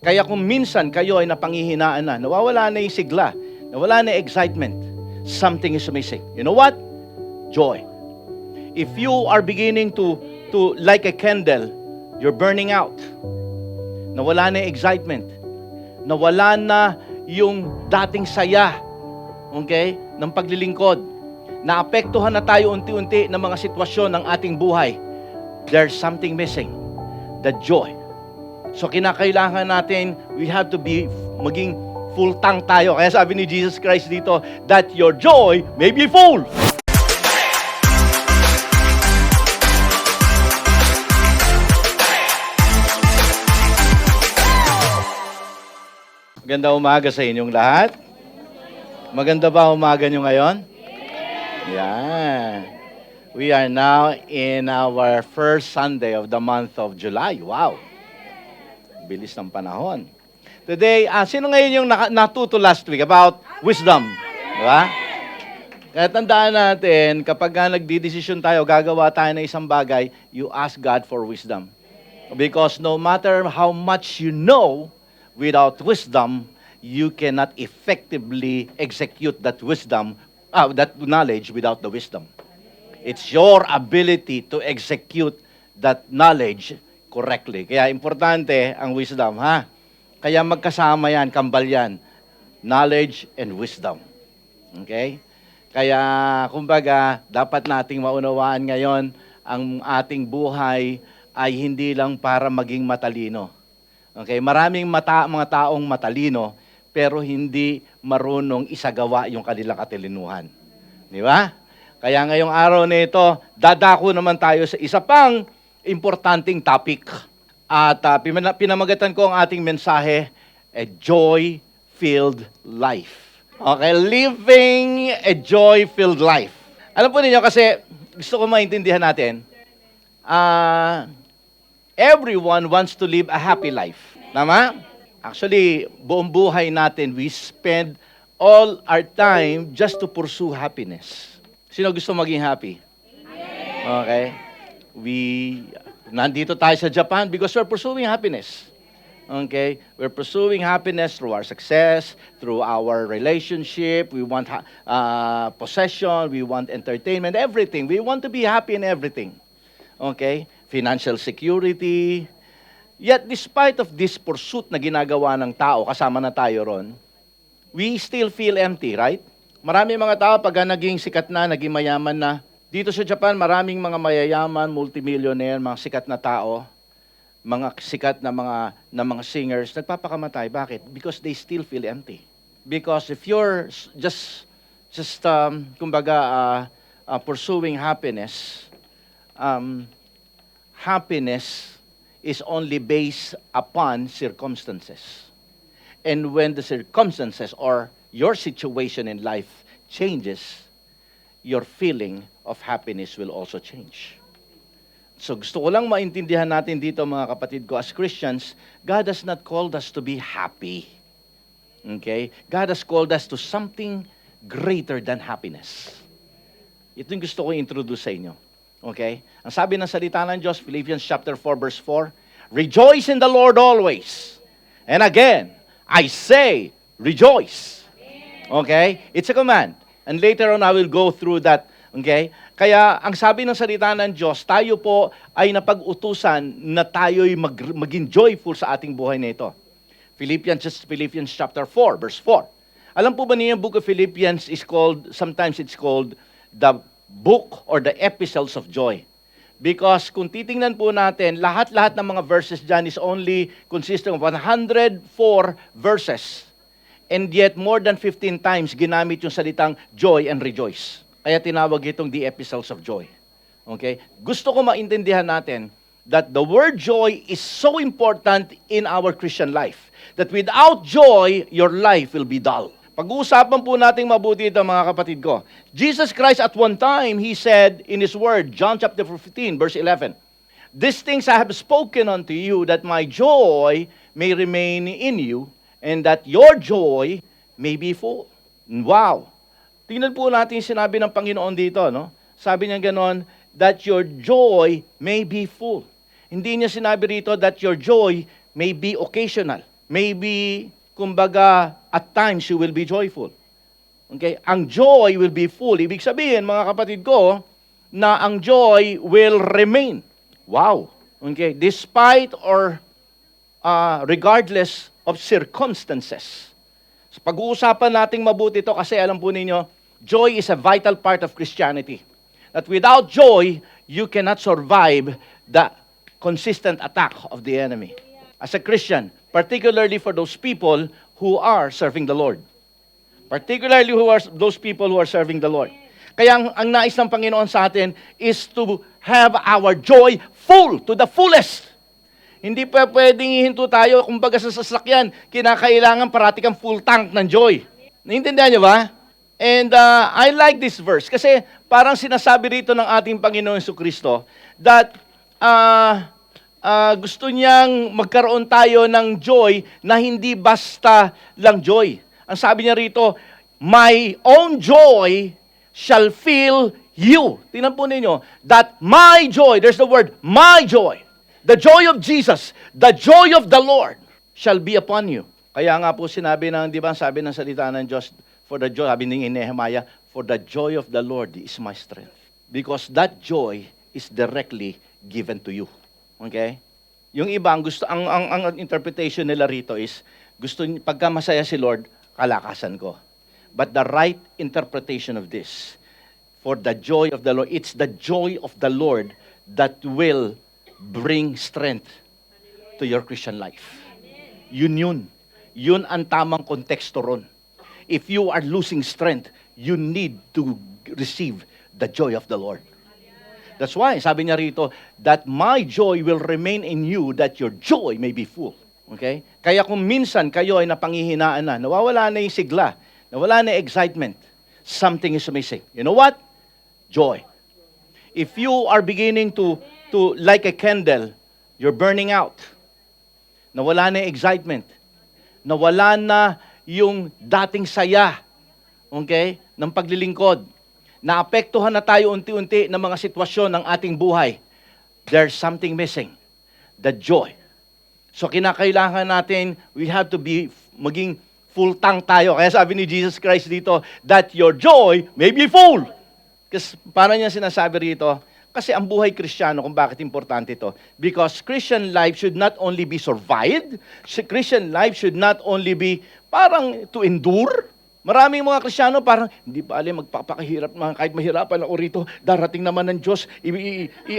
Kaya kung minsan kayo ay napanghihinaan na, nawawala na yung sigla, nawala na yung excitement, something is missing. You know what? Joy. If you are beginning to like a candle, you're burning out. Nawala na yung excitement. Nawala na yung dating saya, okay, ng paglilingkod. Naapektuhan na tayo unti-unti ng mga sitwasyon ng ating buhay. There's something missing. The joy. So kinakailangan natin, we have to be, maging full tank tayo. Kaya sabi ni Jesus Christ dito, that your joy may be full. Maganda umaga sa inyong lahat. Maganda ba umaga nyo ngayon? Yeah. We are now in our first Sunday of the month of July. Wow. Bilis ng panahon. Today, sino ngayon yung natuto last week about wisdom? Diba? Kaya tandaan natin, kapag nagdidesisyon tayo, gagawa tayo ng isang bagay, you ask God for wisdom. Because no matter how much you know, without wisdom, you cannot effectively execute that wisdom, that knowledge without the wisdom. It's your ability to execute that knowledge correctly. Kaya importante ang wisdom, ha? Kaya magkasama yan, kambal yan. Knowledge and wisdom. Okay? Kaya, kumbaga, dapat nating maunawaan ngayon ang ating buhay ay hindi lang para maging matalino. Okay? Maraming mga taong matalino, pero hindi marunong isagawa yung kanilang katalinuhan. Di ba? Kaya ngayong araw na ito, dadako naman tayo sa isa pang importanteng topic. At pinamagatan ko ang ating mensahe, a joy-filled life. Okay, living a joy-filled life. Alam po ninyo kasi, gusto ko maintindihan natin, everyone wants to live a happy life. Tama? Actually, buong buhay natin, we spend all our time just to pursue happiness. Sino gusto maging happy? Okay? Nandito tayo sa Japan because we're pursuing happiness. Okay? We're pursuing happiness through our success, through our relationship. We want possession, we want entertainment, everything. We want to be happy in everything. Okay? Financial security. Yet, despite of this pursuit na ginagawa ng tao, kasama na tayo ron, we still feel empty, right? Marami mga tao pag naging sikat na, naging mayaman na, dito sa Japan, maraming mga mayayaman, multimillionaire, mga sikat na tao, mga sikat na mga singers, nagpapakamatay. Bakit? Because they still feel empty. Because if you're just pursuing happiness, happiness is only based upon circumstances. And when the circumstances or your situation in life changes, your feeling of happiness will also change. So gusto ko lang maintindihan natin dito mga kapatid ko, as Christians, God has not called us to be happy. Okay? God has called us to something greater than happiness. Ito yung gusto ko i-introduce sa inyo. Okay? Ang sabi ng salita ng Diyos, Philippians chapter 4, verse 4, rejoice in the Lord always. And again, I say, rejoice. Okay? It's a command. And later on, I will go through that. Okay? Kaya, ang sabi ng salita ng Diyos, tayo po ay napag-utusan na tayo'y maging joyful sa ating buhay na ito. Philippians chapter 4, verse 4. Alam po ba niyo, yung book of Philippians is called, sometimes it's called the book or the epistles of joy. Because kung titingnan po natin, lahat-lahat ng mga verses dyan is only consisting of 104 verses. And yet, more than 15 times, ginamit yung salitang joy and rejoice. Kaya tinawag itong the epistles of joy. Okay? Gusto ko maintindihan natin that the word joy is so important in our Christian life. That without joy, your life will be dull. Pag-uusapan po natin mabuti ito, mga kapatid ko. Jesus Christ at one time, He said in His word, John chapter 15, verse 11, these things I have spoken unto you, that my joy may remain in you, and that your joy may be full. Wow! Tingnan po natin yung sinabi ng Panginoon dito, no? Sabi niya ganon, that your joy may be full. Hindi niya sinabi rito that your joy may be occasional. Maybe, kumbaga, at times you will be joyful. Okay? Ang joy will be full. Ibig sabihin, mga kapatid ko, na ang joy will remain. Wow! Okay? Despite or regardless of circumstances. So, pag-uusapan nating mabuti ito kasi alam po ninyo, joy is a vital part of Christianity. That without joy, you cannot survive the consistent attack of the enemy. As a Christian, particularly for those people who are serving the Lord. Particularly those people who are serving the Lord. Kaya ang nais ng Panginoon sa atin is to have our joy full, to the fullest. Hindi pa pwedeng hihinto tayo, kumbaga sa sasakyan, kinakailangan parati kang full tank ng joy. Naintindihan niyo ba? And I like this verse kasi parang sinasabi rito ng ating Panginoon Jesucristo that gusto niyang magkaroon tayo ng joy na hindi basta lang joy. Ang sabi niya rito, my own joy shall fill you. Tingnan po ninyo, that my joy, there's the word, my joy. The joy of Jesus, the joy of the Lord shall be upon you. Kaya nga po sinabi ng, di ba, sabi ng salita ng Diyos, for the joy, sabi ni Nehemiah, for the joy of the Lord is my strength. Because that joy is directly given to you. Okay? Yung iba, ang interpretation nila rito is, pagka masaya si Lord, kalakasan ko. But the right interpretation of this, for the joy of the Lord, it's the joy of the Lord that will bring strength to your Christian life. Yun. Yun ang tamang konteksto ron. If you are losing strength, you need to receive the joy of the Lord. That's why, sabi niya rito, that my joy will remain in you, that your joy may be full. Okay? Kaya kung minsan kayo ay napanghihinaan na, nawawala na yung sigla, nawala na yung excitement, something is missing. You know what? Joy. If you are beginning to like a candle, you're burning out. Nawala na yung excitement. Nawala na yung dating saya, okay, ng paglilingkod. Naapektuhan na tayo unti-unti ng mga sitwasyon ng ating buhay. There's something missing. The joy. So kinakailangan natin, we have to be, maging full tank tayo. Kaya sabi ni Jesus Christ dito, that your joy may be full. Kasi paano niya sinasabi rito? Kasi ang buhay Kristiyano, kung bakit importante ito, because Christian life should not only be survived, Christian life should not only be parang to endure. Maraming mga Kristiyano parang, hindi pa alam, magpapakahirap, kahit mahirapan ako rito, darating naman ng Diyos,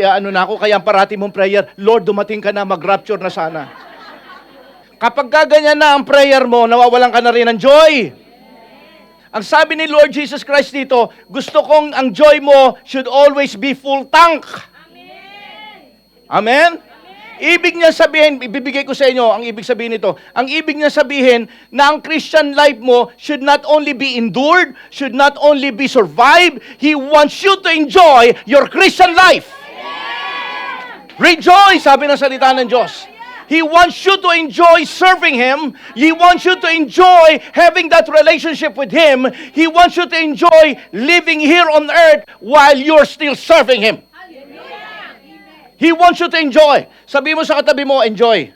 ano na ako, kaya ang parati mong prayer, Lord, dumating ka na, mag-rapture na sana. Kapag ganyan na ang prayer mo, nawawalan ka na rin ng joy. Ang sabi ni Lord Jesus Christ dito, gusto kong ang joy mo should always be full tank. Amen? Ibig niya sabihin, ibibigay ko sa inyo ang ibig sabihin nito. Ang ibig niya sabihin na ang Christian life mo should not only be endured, should not only be survived, He wants you to enjoy your Christian life. Rejoice, sabi ng salita ng Diyos. He wants you to enjoy serving Him. He wants you to enjoy having that relationship with Him. He wants you to enjoy living here on earth while you're still serving Him. He wants you to enjoy. Sabi mo sa katabi mo, enjoy.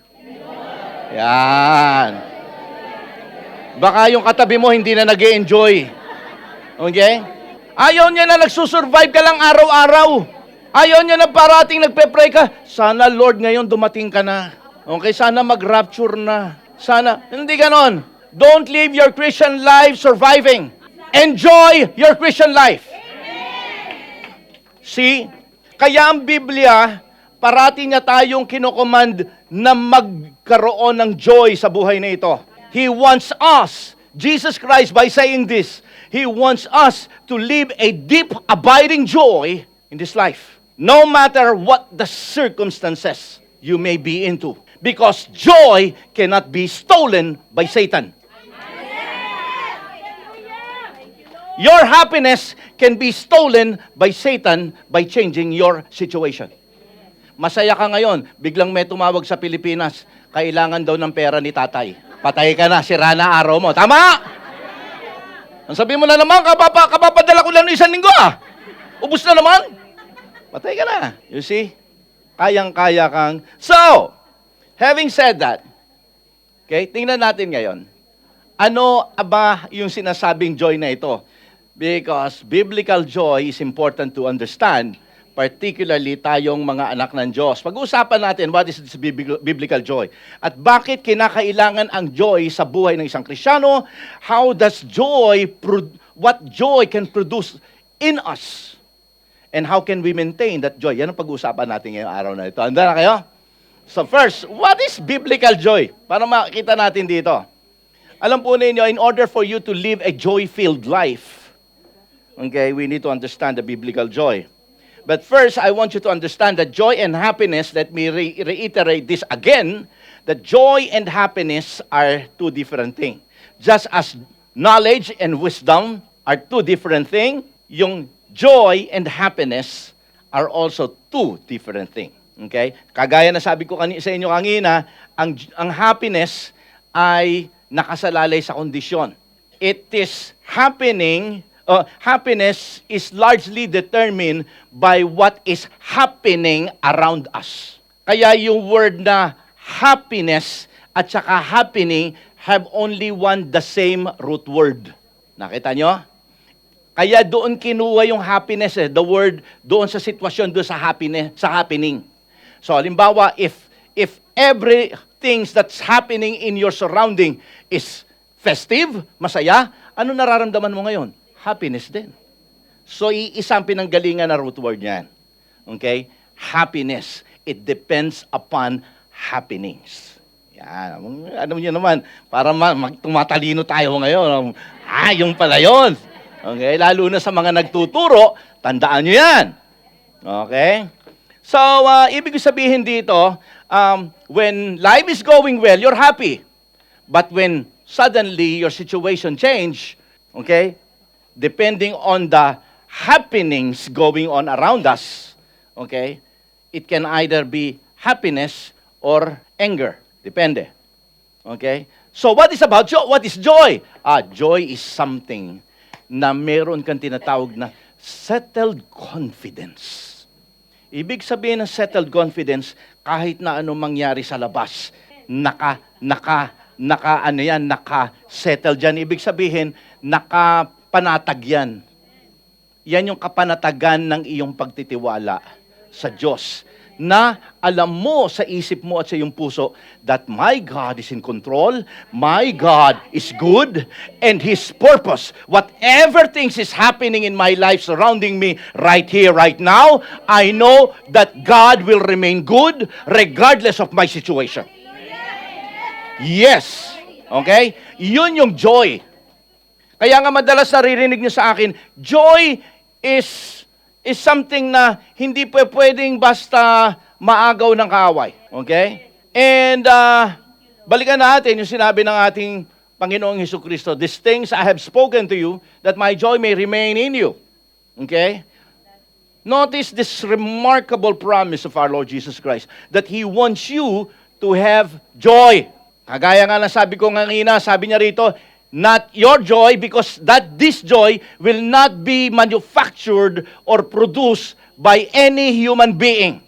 Yan. Baka yung katabi mo hindi na nag-e-enjoy. Okay? Ayaw niya na nagsusurvive ka lang araw-araw. Ayaw niya na parating nagpe-pray ka. Sana Lord ngayon dumating ka na. Okay, sana mag-rapture na. Sana, hindi ganon. Don't live your Christian life surviving. Enjoy your Christian life. See? Kaya ang Biblia, parati niya tayong kinocommand na magkaroon ng joy sa buhay na ito. He wants us, Jesus Christ, by saying this, He wants us to live a deep, abiding joy in this life. No matter what the circumstances you may be into. Because joy cannot be stolen by Satan. Your happiness can be stolen by Satan by changing your situation. Masaya ka ngayon, biglang may tumawag sa Pilipinas, kailangan daw ng pera ni tatay. Patay ka na, sira na araw mo. Tama! Ang sabi mo na naman, kapapadala ko lang ng 1 linggo ah. Ubus na naman. Patay ka na. You see? Kayang-kaya kang... So, having said that, Okay? Tingnan natin ngayon. Ano ba yung sinasabing joy na ito? Because biblical joy is important to understand, particularly tayong mga anak ng Diyos. Pag-uusapan natin what is this biblical joy at bakit kinakailangan ang joy sa buhay ng isang Kristiyano, how does what joy can produce in us, and how can we maintain that joy? Yan ang pag-uusapan natin ngayong araw na ito. Handa na kayo? So first, what is biblical joy? Para makita natin dito. Alam po ninyo, in order for you to live a joy-filled life, okay, we need to understand the biblical joy. But first, I want you to understand that joy and happiness, let me reiterate this again, that joy and happiness are two different things. Just as knowledge and wisdom are two different things, yung joy and happiness are also two different things. Okay? Kagaya na sabi ko sa inyo kanina, ang happiness ay nakasalalay sa kondisyon. It is happiness is largely determined by what is happening around us. Kaya yung word na happiness at saka happening have only the same root word. Nakita nyo? Kaya doon kinuha yung happiness, the word doon sa sitwasyon, doon sa happiness, sa happening. So, halimbawa, if everything that's happening in your surrounding is festive, masaya, ano nararamdaman mo ngayon? Happiness din. So, isang pinanggalingan na root word niyan. Okay? Happiness. It depends upon happenings. Yan. Ano niyo naman, para tumatalino tayo ngayon. Yung pala yun. Okay? Lalo na sa mga nagtuturo, tandaan niyo yan. Okay? So, ibig sabihin dito, when life is going well, you're happy. But when suddenly your situation change, okay, depending on the happenings going on around us, okay, it can either be happiness or anger. Depende. Okay? So, what is about joy? What is joy? Joy is something na meron kang tinatawag na settled confidence. Ibig sabihin ng settled confidence, kahit na anong mangyari sa labas, naka-settle dyan. Ibig sabihin, nakapanatag yan. Yan yung kapanatagan ng iyong pagtitiwala sa Diyos. Na alam mo sa isip mo at sa iyong puso that my God is in control, my God is good, and His purpose, whatever things is happening in my life surrounding me right here, right now, I know that God will remain good regardless of my situation. Yes. Okay? Yun yung joy. Kaya nga madalas naririnig niyo sa akin, joy is something na hindi pwedeng basta maagaw ng kaaway. Okay? And balikan natin yung sinabi ng ating Panginoong Hesukristo, "These things I have spoken to you, that my joy may remain in you." Okay? Notice this remarkable promise of our Lord Jesus Christ, that He wants you to have joy. Kagaya nga na sabi ko kanina, sabi niya rito, not your joy, because this joy will not be manufactured or produced by any human being.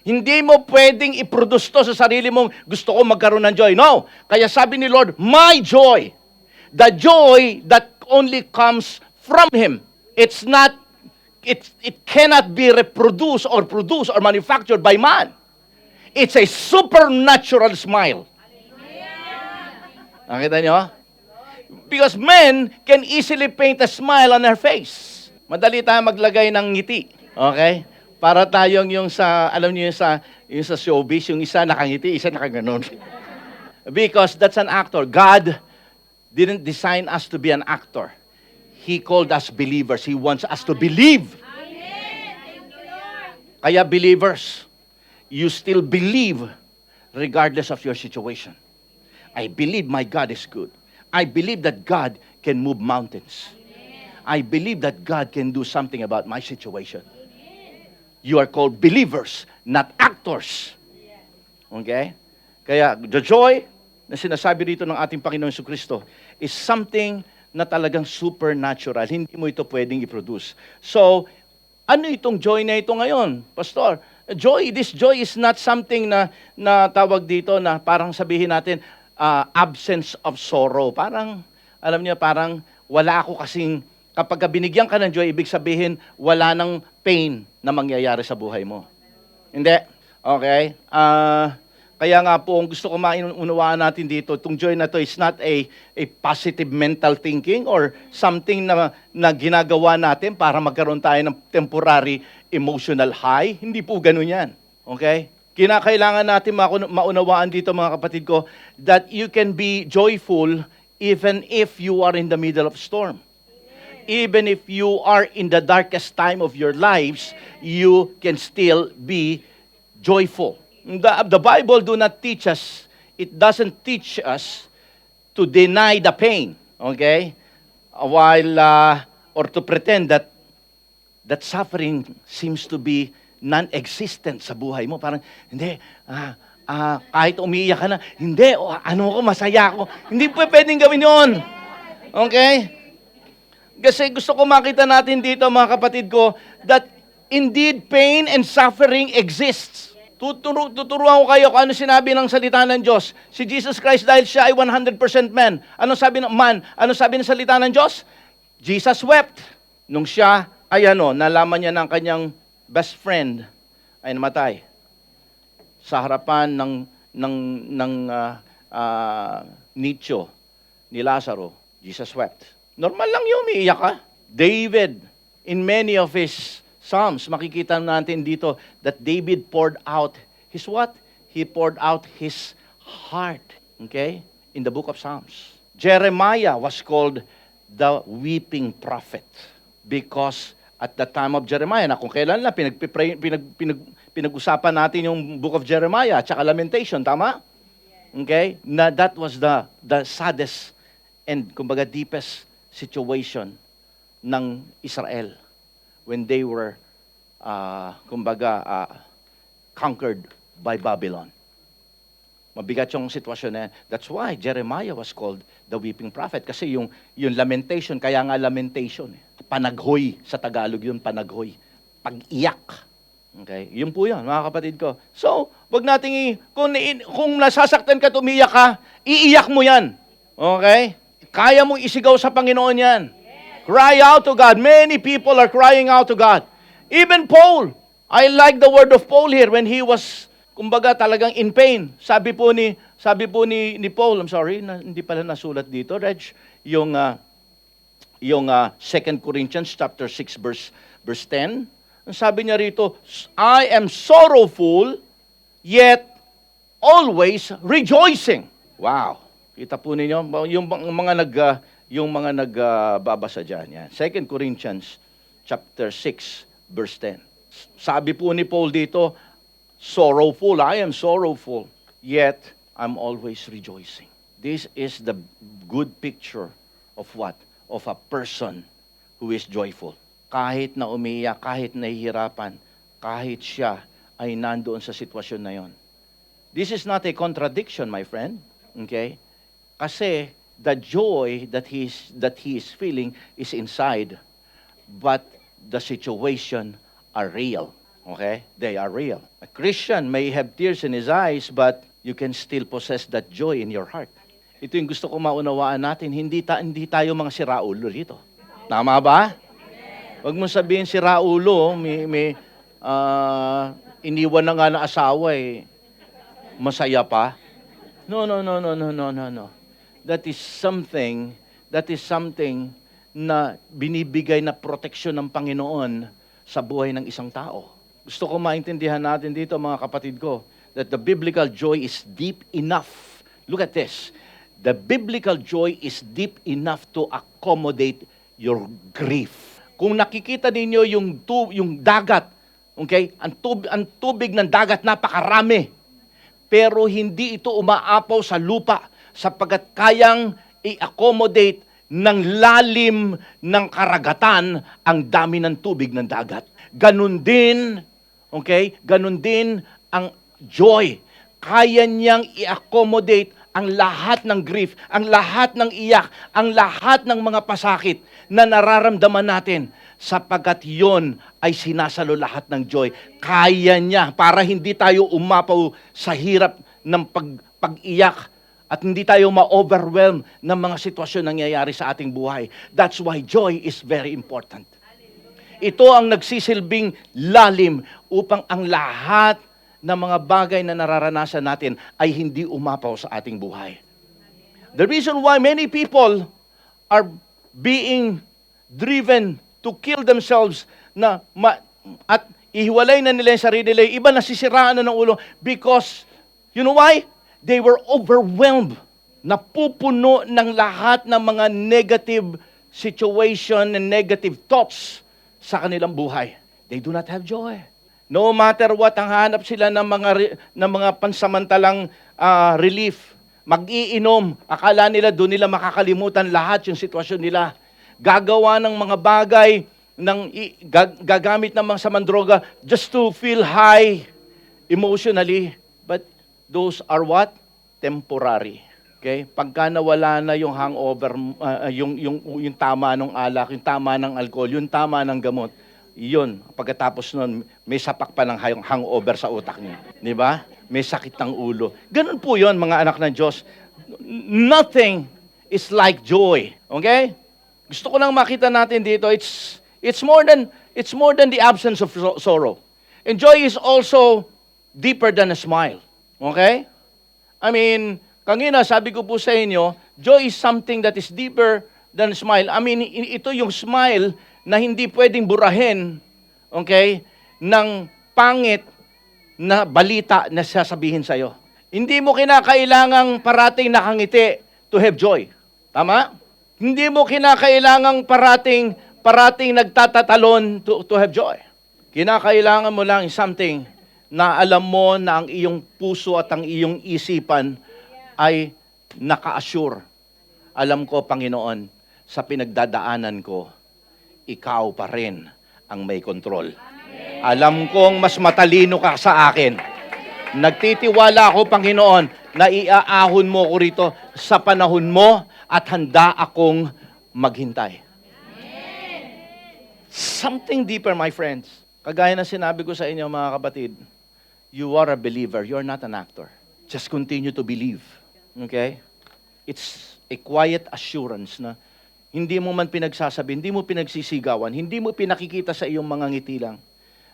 Hindi mo pwedeng i-produce to sa sarili mong gusto ko magkaroon ng joy. No. Kaya sabi ni Lord, my joy, the joy that only comes from Him. It cannot be reproduced or produced or manufactured by man. It's a supernatural smile. Nakita niyo? Because men can easily paint a smile on their face. Madali tayo maglagay ng ngiti. Okay? Para tayong yung sa, alam niyo yung sa showbiz, yung isa nakangiti, isa nakaganon. Because that's an actor. God didn't design us to be an actor. He called us believers. He wants us to believe. Kaya believers, you still believe regardless of your situation. I believe my God is good. I believe that God can move mountains. I believe that God can do something about my situation. You are called believers, not actors. Okay? Kaya, the joy na sinasabi dito ng ating Panginoon Jesucristo is something na talagang supernatural. Hindi mo ito pwedeng i-produce. So, ano itong joy na ito ngayon, Pastor? This joy is not something na tawag dito na parang sabihin natin, absence of sorrow. Parang, alam niyo, parang wala ako kasing, kapag binigyan ka ng joy, ibig sabihin, wala ng pain na mangyayari sa buhay mo. Hindi. Okay? Kaya nga po, gusto ko maunawaan natin dito, itong joy na to is not a positive mental thinking or something na ginagawa natin para magkaroon tayo ng temporary emotional high. Hindi po ganun yan. Okay? Kinakailangan natin maunawaan dito, mga kapatid ko, that you can be joyful even if you are in the middle of storm. Even if you are in the darkest time of your lives, you can still be joyful. The Bible do not teach us, it doesn't teach us to deny the pain, okay? While, or to pretend that suffering seems to be non-existent sa buhay mo. Parang, hindi, kahit umiiyak ka na, hindi, masaya ako. Hindi po pwedeng gawin yun. Okay? Kasi gusto ko makita natin dito, mga kapatid ko, that indeed pain and suffering exists. Tuturuan ko kayo kung ano sinabi ng salita ng Diyos. Si Jesus Christ, dahil siya ay 100% man. Ano sabi ng salita ng Diyos? Jesus wept. Nung siya ay nalaman niya ng kanyang best friend ay namatay sa harapan ng nicho ni Lazaro, Jesus wept. Normal lang yun, umiiyak ka. David, in many of his Psalms, makikita natin dito that David poured out his what? He poured out his heart. Okay? In the book of Psalms. Jeremiah was called the weeping prophet because at the time of Jeremiah, na kung kailan lang pinag-usapan natin yung book of Jeremiah at saka Lamentation, tama? Okay? Na that was the saddest and kumbaga deepest situation ng Israel when they were conquered by Babylon. Mabigat yung sitwasyon na yan. That's why Jeremiah was called the weeping prophet. Kasi yung lamentation, kaya nga lamentation. Panaghoy, sa Tagalog yun, panaghoy. Pag-iyak. Okay? Yun po yun, mga kapatid ko. So, wag nating, kung nasasaktan ka, tumiyak ka, iiyak mo yan. Okay? Kaya mong isigaw sa Panginoon yan. Cry out to God. Many people are crying out to God. Even Paul. I like the word of Paul here when he was, kumbaga talagang in pain. Sabi po ni Paul, I'm sorry, hindi pala nasulat dito, Reg, yung 2 Corinthians chapter 6 verse 10. Ang sabi niya rito, I am sorrowful, yet always rejoicing. Wow. Kita po ninyo, yung mga nagbabasa dyan. Yan. 2 Corinthians chapter 6 verse 10. Sabi po ni Paul dito, sorrowful, I am sorrowful, yet I'm always rejoicing. This is the good picture of what? Of a person who is joyful. Kahit na umiiyak, kahit nahihirapan, kahit siya ay nandoon sa sitwasyon na yon. This is not a contradiction, my friend. Okay? Kasi the joy that he is feeling is inside, but the situation are real. Okay? They are real. A Christian may have tears in his eyes, but you can still possess that joy in your heart. Ito yung gusto ko maunawaan natin. Hindi tayo mga siraulo dito. Tama ba? Huwag mo sabihin siraulo, may iniwan na nga na asawa masaya pa. No. That is something na binibigay na proteksyon ng Panginoon sa buhay ng isang tao. Gusto ko maintindihan natin dito, mga kapatid ko, that the biblical joy is deep enough. Look at this. The biblical joy is deep enough to accommodate your grief. Kung nakikita ninyo yung dagat, okay? Ang tubig ng dagat napakarami. Pero hindi ito umaapaw sa lupa sapagkat kayang i-accommodate ng lalim ng karagatan ang dami ng tubig ng dagat. Ganun din ang joy. Kaya niyang i-accommodate ang lahat ng grief, ang lahat ng iyak, ang lahat ng mga pasakit na nararamdaman natin sapagkat yon ay sinasalo lahat ng joy. Kaya niya para hindi tayo umapaw sa hirap ng pag-iyak At hindi tayo ma-overwhelm ng mga sitwasyon na nangyayari sa ating buhay. That's why joy is very important. Ito ang nagsisilbing lalim upang ang lahat ng mga bagay na nararanasan natin ay hindi umapaw sa ating buhay. The reason why many people are being driven to kill themselves at ihiwalay na nila yung sarili nila, iba nasisiraan na ng ulo because, you know why? They were overwhelmed. Napupuno ng lahat ng mga negative situation and negative thoughts sa kanilang buhay. They do not have joy. No matter what, ang hanap sila ng mga pansamantalang relief. Mag-iinom. Akala nila doon nila makakalimutan lahat yung sitwasyon nila. Gagawa ng mga bagay, gagamit ng mga samandroga just to feel high emotionally. But those are what? Temporary. Okay? Pagka nawala na yung hangover, yung tama ng alak, yung tama ng alcohol, yung tama ng gamot, yun, pagkatapos nun, may sapak pa ng hangover sa utak niya. Di ba? May sakit ng ulo. Ganun po yun, mga anak ng Diyos. Nothing is like joy. Okay? Gusto ko lang makita natin dito, it's more than the absence of sorrow. And joy is also deeper than a smile. Okay? I mean, kanina, sabi ko po sa inyo, joy is something that is deeper than smile. I mean, ito yung smile na hindi pwedeng burahin, okay, ng pangit na balita na sasabihin sa'yo. Hindi mo kinakailangang parating nakangiti to have joy. Tama? Hindi mo kinakailangang parating nagtatatalon to have joy. Kinakailangan mo lang something na alam mo na ang iyong puso at ang iyong isipan ay naka-assure. Alam ko, Panginoon, sa pinagdadaanan ko, ikaw pa rin ang may kontrol. Alam kong mas matalino ka sa akin. Nagtitiwala ako, Panginoon, na iaahon mo ko rito sa panahon mo at handa akong maghintay. Something deeper, my friends. Kagaya na sinabi ko sa inyo, mga kapatid, you are a believer, you are not an actor. Just continue to believe. Okay? It's a quiet assurance na hindi mo man pinagsasabi, hindi mo pinagsisigawan, hindi mo pinakikita sa iyong mga ngiti lang.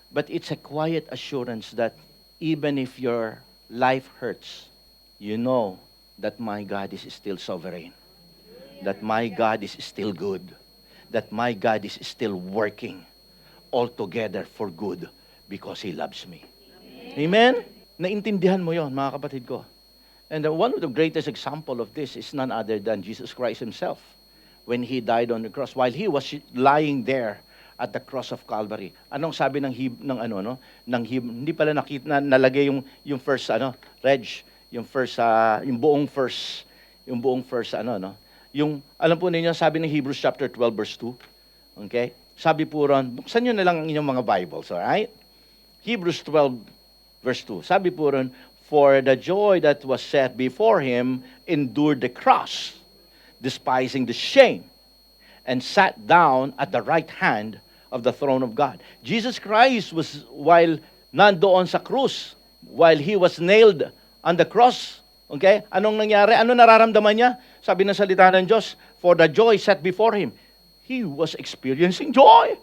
But it's a quiet assurance that even if your life hurts, you know that my God is still sovereign. That my God is still good. That my God is still working altogether for good because He loves me. Amen? Naintindihan mo yon, mga kapatid ko. And one of the greatest example of this is none other than Jesus Christ Himself. When He died on the cross, while He was lying there at the cross of Calvary. Anong sabi hindi pala nalagay yung first yung buong verse, yung alam po ninyo, sabi ng Hebrews chapter 12 verse 2. Okay? Sabi po ron, buksan niyo na lang ang inyong mga Bibles, all right? Hebrews 12 verse 2. Sabi po ron, for the joy that was set before Him endured the cross, despising the shame, and sat down at the right hand of the throne of God. Jesus Christ was, while nandoon sa krus, while He was nailed on the cross, okay? Anong nangyari? Ano nararamdaman niya? Sabi ng salita ng Diyos, for the joy set before Him, He was experiencing joy.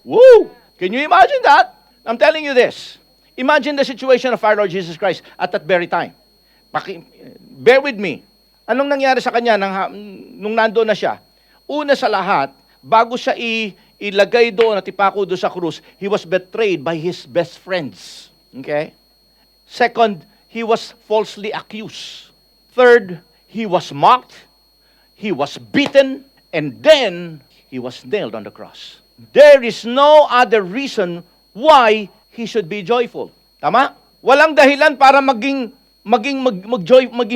Woo! Can you imagine that? I'm telling you this. Imagine the situation of our Lord Jesus Christ at that very time. Bear with me. Anong nangyari sa Kanya nung nandoon na siya? Una sa lahat, bago siya ilagay doon at ipako doon sa krus, He was betrayed by His best friends. Okay? Second, He was falsely accused. Third, He was mocked. He was beaten. And then, He was nailed on the cross. There is no other reason why He should be joyful. Tama? Walang dahilan para maging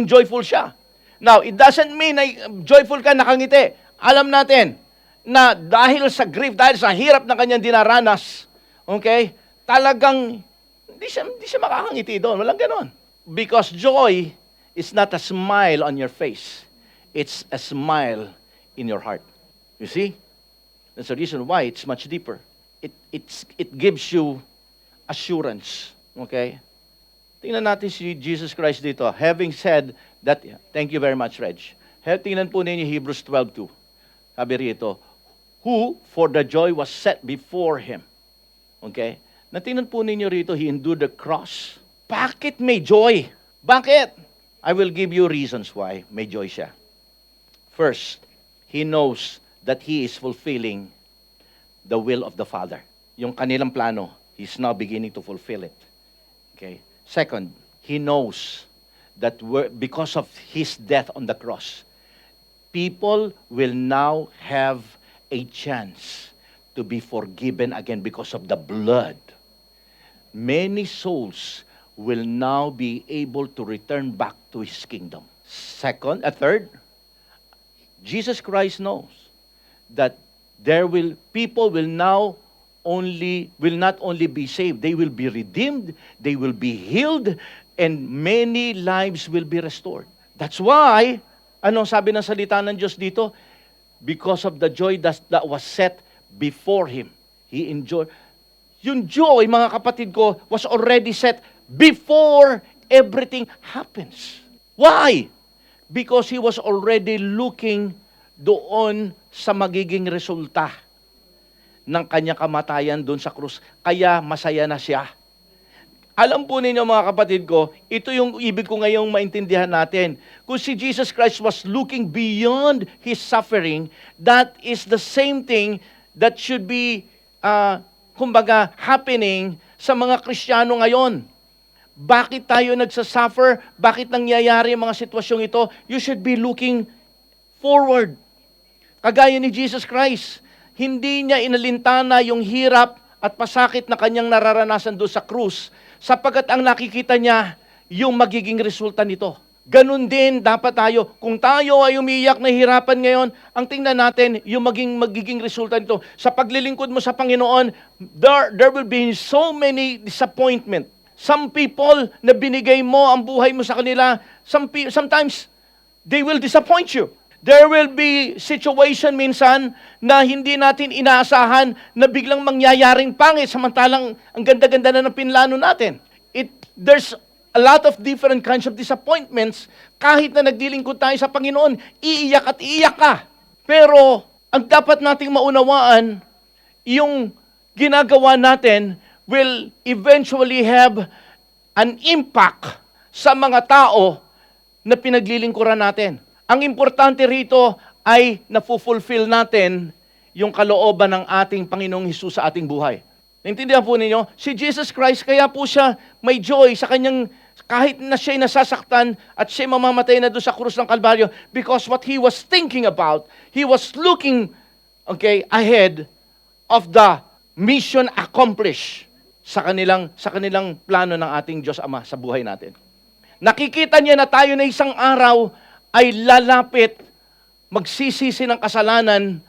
joyful siya. Now, it doesn't mean na joyful ka, nakangiti. Alam natin na dahil sa grief, dahil sa hirap na kanyang dinaranas, okay, talagang hindi siya makakangiti doon. Walang ganon. Because joy is not a smile on your face. It's a smile in your heart. You see? That's the reason why it's much deeper. It gives you assurance. Okay? Tingnan natin si Jesus Christ dito. Having said Thank you very much, Reg. Tingnan po ninyo Hebrews 12:2. Sabi rito, who for the joy was set before him. Okay? Natingnan po ninyo rito, he endured the cross. Bakit may joy? Bakit? I will give you reasons why may joy siya. First, he knows that he is fulfilling the will of the Father. Yung kanilang plano, he's now beginning to fulfill it. Okay? Second, he knows that because of his death on the cross, people will now have a chance to be forgiven again because of the blood. Many souls will now be able to return back to his kingdom. Third, Jesus Christ knows that people will not only be saved, they will be redeemed, they will be healed, and many lives will be restored. That's why, anong sabi ng salita ng Diyos dito? Because of the joy that was set before him. He enjoyed. Yung joy, mga kapatid ko, was already set before everything happens. Why? Because he was already looking doon sa magiging resulta ng kanyang kamatayan doon sa krus. Kaya masaya na siya. Alam po ninyo mga kapatid ko, ito yung ibig ko ngayong maintindihan natin. Kung si Jesus Christ was looking beyond his suffering, that is the same thing that should be, happening sa mga Kristiyano ngayon. Bakit tayo nagsasuffer? Bakit nangyayari ang mga sitwasyong ito? You should be looking forward. Kagaya ni Jesus Christ, hindi niya inalintana yung hirap at pasakit na kanyang nararanasan doon sa krus, sapagkat ang nakikita niya yung magiging resulta nito. Ganun din dapat tayo. Kung tayo ay umiyak na hirapan ngayon, ang tingnan natin yung magiging resulta nito. Sa paglilingkod mo sa Panginoon, there will be so many disappointment. Some people na binigay mo ang buhay mo sa kanila, sometimes they will disappoint you. There will be situation minsan na hindi natin inaasahan na biglang mangyayaring pangit samantalang ang ganda-ganda na ng pinlano natin. There's a lot of different kinds of disappointments. Kahit na naglilingkod tayo sa Panginoon, iiyak at iiyak ka. Pero ang dapat nating maunawaan, yung ginagawa natin will eventually have an impact sa mga tao na pinaglilingkuran natin. Ang importante rito ay na-fulfill natin yung kalooban ng ating Panginoong Hesus sa ating buhay. Naintindihan po ninyo? Si Jesus Christ, kaya po siya may joy sa kanyang, kahit na siya'y nasasaktan at siya'y mamamatay na doon sa krus ng Kalbaryo, because what he was thinking about, he was looking ahead of the mission accomplished sa kanilang plano ng ating Diyos Ama sa buhay natin. Nakikita niya na tayo na isang araw ay lalapit, magsisisi ng kasalanan,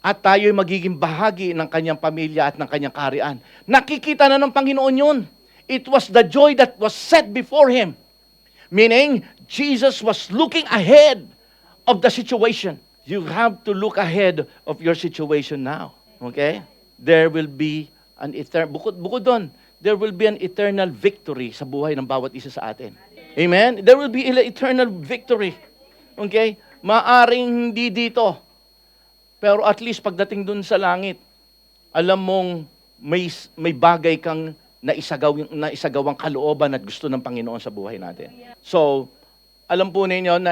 at tayo'y magiging bahagi ng kanyang pamilya at ng kanyang kaharian. Nakikita na ng Panginoon yun. It was the joy that was set before him. Meaning, Jesus was looking ahead of the situation. You have to look ahead of your situation now. Okay? There will be an bukod doon, there will be an eternal victory sa buhay ng bawat isa sa atin. Amen? There will be an eternal victory. Okay? Maaring hindi dito. Pero at least pagdating dun sa langit, alam mong may bagay kang naisagawang kalooban at gusto ng Panginoon sa buhay natin. So, alam po ninyo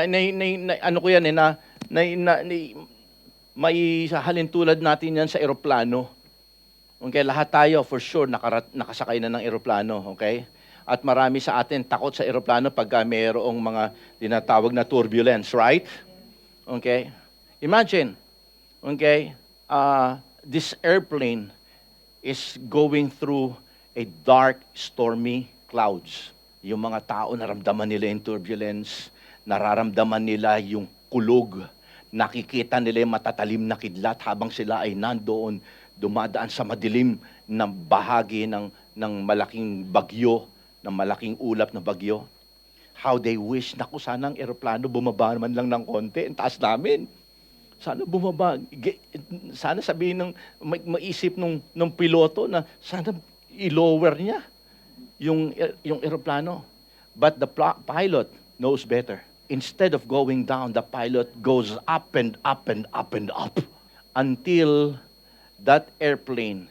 may halintulad natin yan sa eroplano. Okay, lahat tayo for sure nakasakay na ng eroplano, okay? At marami sa atin takot sa eroplano pagka mayroong mga tinatawag na turbulence, right? Okay? Imagine, this airplane is going through a dark, stormy clouds. Yung mga tao naramdaman nila yung turbulence, nararamdaman nila yung kulog, nakikita nila yung matatalim na kidlat habang sila ay nandoon, dumadaan sa madilim na bahagi ng malaking bagyo, ng malaking ulap na bagyo. How they wish, naku, sana ang eroplano bumaba man lang ng konti, ang taas namin. Sana bumaba. Sana sabihin maisip ng piloto na sana i-lower niya yung eroplano. But the pilot knows better. instead of going down, the pilot goes up and up and up and up until that airplane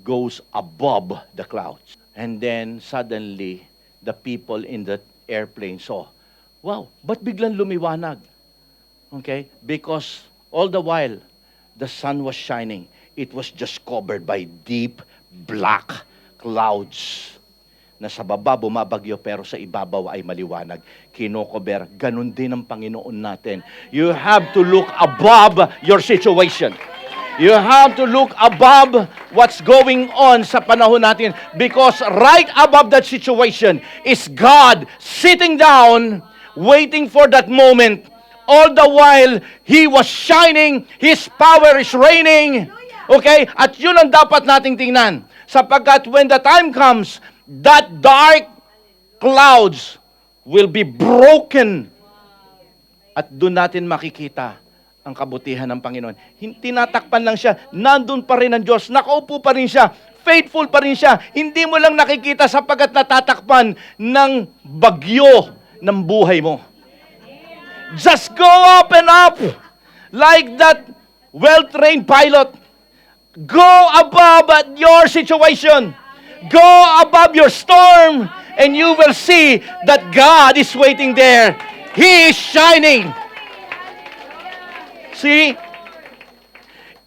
goes above the clouds. And then suddenly, the people in the airplane saw, wow, ba't biglang lumiwanag? Okay? Because all the while, the sun was shining. It was just covered by deep black clouds na sa baba bumabagyo pero sa ibabaw ay maliwanag. Kinokober, ganun din ang Panginoon natin. You have to look above your situation. You have to look above what's going on sa panahon natin because right above that situation is God sitting down waiting for that moment. All the while, He was shining, His power is reigning. Okay? At yun ang dapat nating tingnan. Sapagkat when the time comes, that dark clouds will be broken. At doon natin makikita ang kabutihan ng Panginoon. Tinatakpan lang siya, nandun pa rin ang Diyos, nakaupo pa rin siya, faithful pa rin siya. Hindi mo lang nakikita sapagkat natatakpan ng bagyo ng buhay mo. Just go up and up like that well-trained pilot. Go above at your situation. Go above your storm and you will see that God is waiting there. He is shining. See?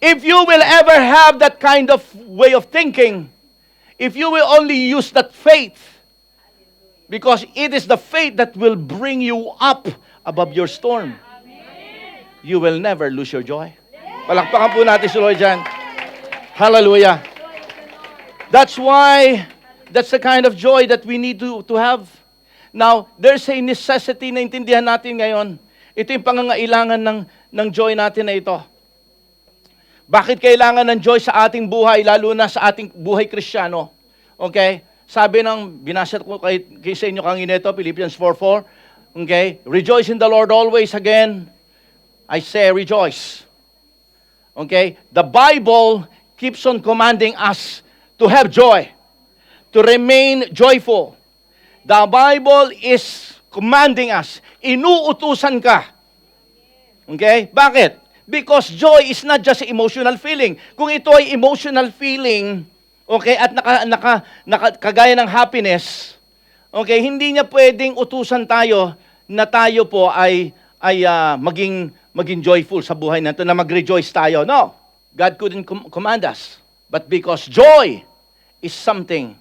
If you will ever have that kind of way of thinking, if you will only use that faith, because it is the faith that will bring you up above your storm, you will never lose your joy. Palakpakan po natin si Lord dyan. Hallelujah. That's why, that's the kind of joy that we need to have. Now, there's a necessity na intindihan natin ngayon. Ito yung pangangailangan ng joy natin na ito. Bakit kailangan ng joy sa ating buhay, lalo na sa ating buhay Kristiyano? Okay? Sabi ng, binasa ko kay sa inyo kanina ito, Philippians 4:4. Okay? Rejoice in the Lord always. Again, I say rejoice. Okay? The Bible keeps on commanding us to have joy, to remain joyful. The Bible is commanding us, inuutusan ka. Okay? Bakit? Because joy is not just emotional feeling. Kung ito ay emotional feeling, okay, at kagaya ng happiness, okay, hindi niya pwedeng utusan tayo na tayo po ay maging joyful sa buhay natin, na mag-rejoice tayo. No. God couldn't command us. But because joy is something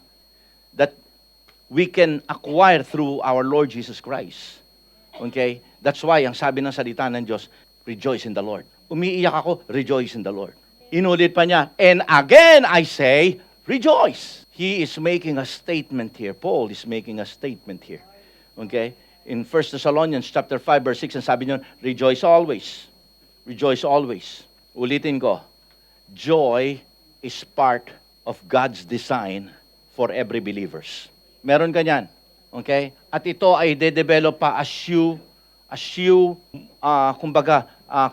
that we can acquire through our Lord Jesus Christ. Okay? That's why, ang sabi ng salita ng Diyos, rejoice in the Lord. Umiiyak ako, rejoice in the Lord. Inulit pa niya, and again I say, rejoice. He is making a statement here. Paul is making a statement here. Okay? In 1 Thessalonians chapter 5, verse 6, ang sabi niyo, rejoice always. Rejoice always. Ulitin ko, joy is part of God's design for every believers. Meron ganyan. Okay? At ito ay de-develop pa as you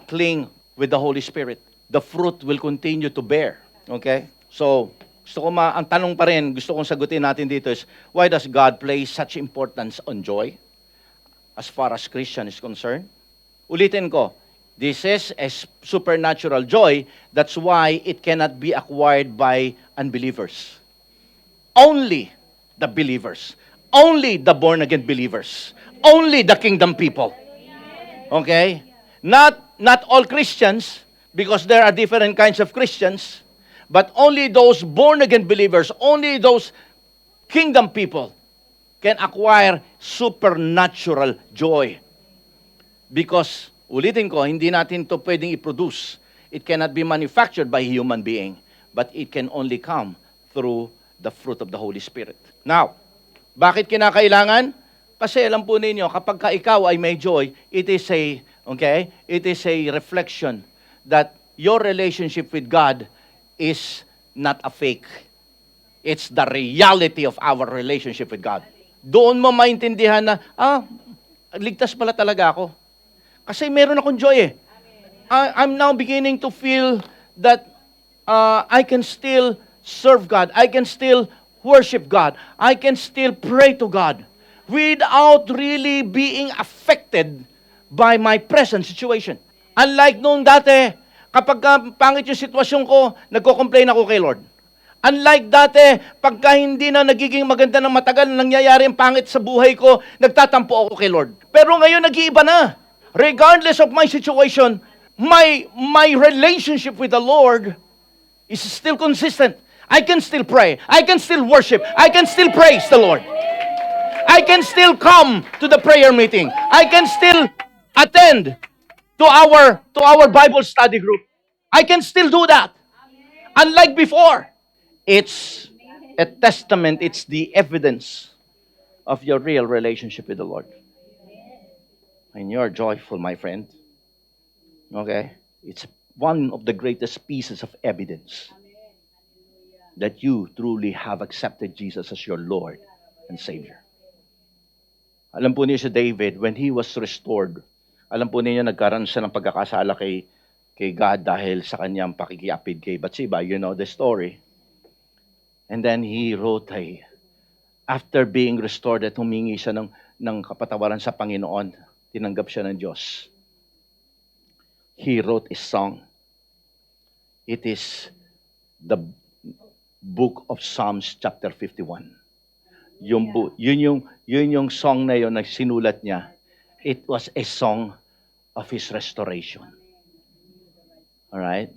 cling with the Holy Spirit. The fruit will continue to bear. Okay? So, ang tanong pa rin, gusto kong sagutin natin dito is, why does God place such importance on joy as far as Christian is concerned? Ulitin ko, this is a supernatural joy. That's why it cannot be acquired by unbelievers. Only the believers. Only the born-again believers. Only the kingdom people. Okay? Not all Christians, because there are different kinds of Christians, but only those born-again believers, only those kingdom people can acquire supernatural joy. Because, ulitin ko, hindi natin to pwedeng i-produce. It cannot be manufactured by a human being, but it can only come through the fruit of the Holy Spirit. Now, bakit kinakailangan? Kasi alam po ninyo, kapag ka ikaw ay may joy, it is a reflection that your relationship with God is not a fake. It's the reality of our relationship with God. Doon mo maintindihan na, ligtas pala talaga ako. Kasi meron akong joy eh. I'm now beginning to feel that I can still serve God. I can still worship God. I can still pray to God. without really being affected by my present situation. Unlike noong dati, kapag pangit yung sitwasyon ko, nagko-complain ako kay Lord. Unlike dati, pagka hindi na nagiging maganda ng matagal, nangyayari ang pangit sa buhay ko, nagtatampo ako kay Lord. Pero ngayon, nag-iiba na. Regardless of my situation, my relationship with the Lord is still consistent. I can still pray. I can still worship. I can still praise the Lord. I can still come to the prayer meeting. I can still attend to our Bible study group. I can still do that. Unlike before. It's a testament, it's the evidence of your real relationship with the Lord. And you're joyful, my friend. Okay? It's one of the greatest pieces of evidence that you truly have accepted Jesus as your Lord and Savior. Alam po niyo si David, when he was restored, alam po niyo nagkaroon siya ng pagkakasala kay God dahil sa kanyang pakikiapid kay Bathsheba. You know the story. And then he wrote after being restored at humingi siya ng kapatawaran sa Panginoon, tinanggap siya ng Diyos. He wrote a song. It is the book of Psalms chapter 51. Yun yung song na yun na sinulat niya. It was a song of his restoration. Alright?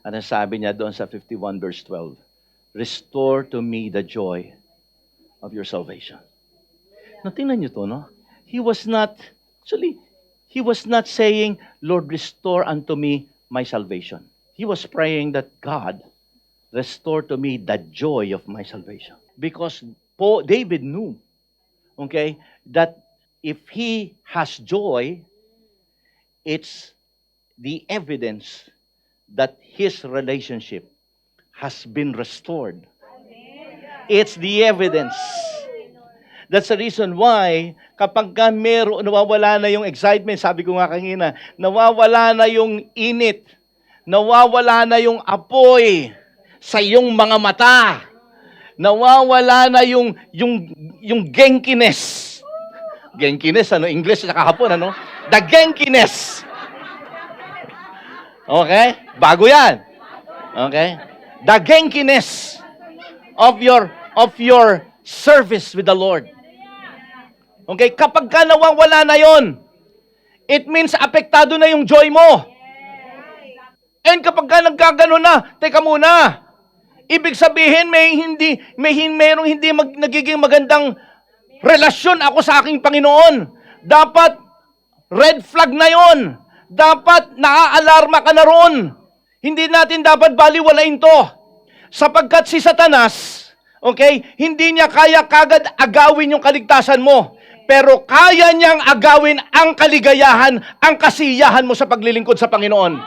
Ano sabi niya doon sa 51 verse 12? Restore to me the joy of your salvation. Now, tingnan niyo to, no? He was not saying, Lord, restore unto me my salvation. He was praying that God, restore to me the joy of my salvation. Because David knew, okay, that if he has joy, it's the evidence that his relationship has been restored. It's the evidence. That's the reason why kapag nawawala na yung excitement, sabi ko nga kanina, nawawala na yung init, nawawala na yung apoy sa iyong mga mata, nawawala na yung genkiness. Genkiness, English sa kahapon, The genkiness. Okay? Bago yan. Okay? The genkiness of your service with the Lord. Okay? Kapag ka nawawala na yon, it means apektado na yung joy mo. And kapag ka nagkagano na, teka muna, ibig sabihin merong hindi nagiging magandang relasyon ako sa aking Panginoon. Dapat red flag na yon. Dapat naaalarma ka na ron. Hindi natin dapat baliwalain to. Sapagkat si Satanas, okay, hindi niya kaya kagad agawin yung kaligtasan mo. Pero kaya niyang agawin ang kaligayahan, ang kasiyahan mo sa paglilingkod sa Panginoon.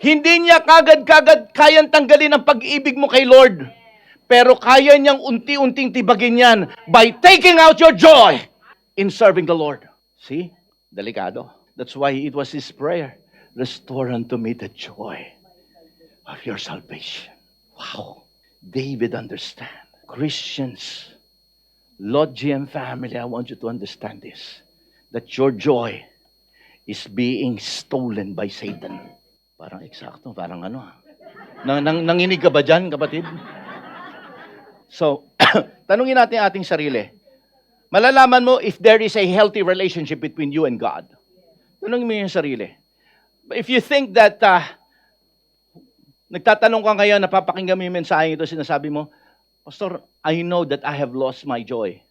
Hindi niya kagad kayang tanggalin ang pag-ibig mo kay Lord. Pero kaya niyang unti-unting tibagin yan by taking out your joy in serving the Lord. See? Delikado. That's why it was his prayer. Restore unto me the joy of your salvation. Wow. David understand. Christians, Lord GM family, I want you to understand this. That your joy is being stolen by Satan. Parang eksakto, parang nanginig ka ba dyan, kapatid? So, tanungin natin ating sarili. Malalaman mo if there is a healthy relationship between you and God. Tanungin mo yung sarili. If you think that, nagtatanong ka ngayon, napapakinggan mo yung mensahe ito, sinasabi mo, Pastor, I know that I have lost my joy.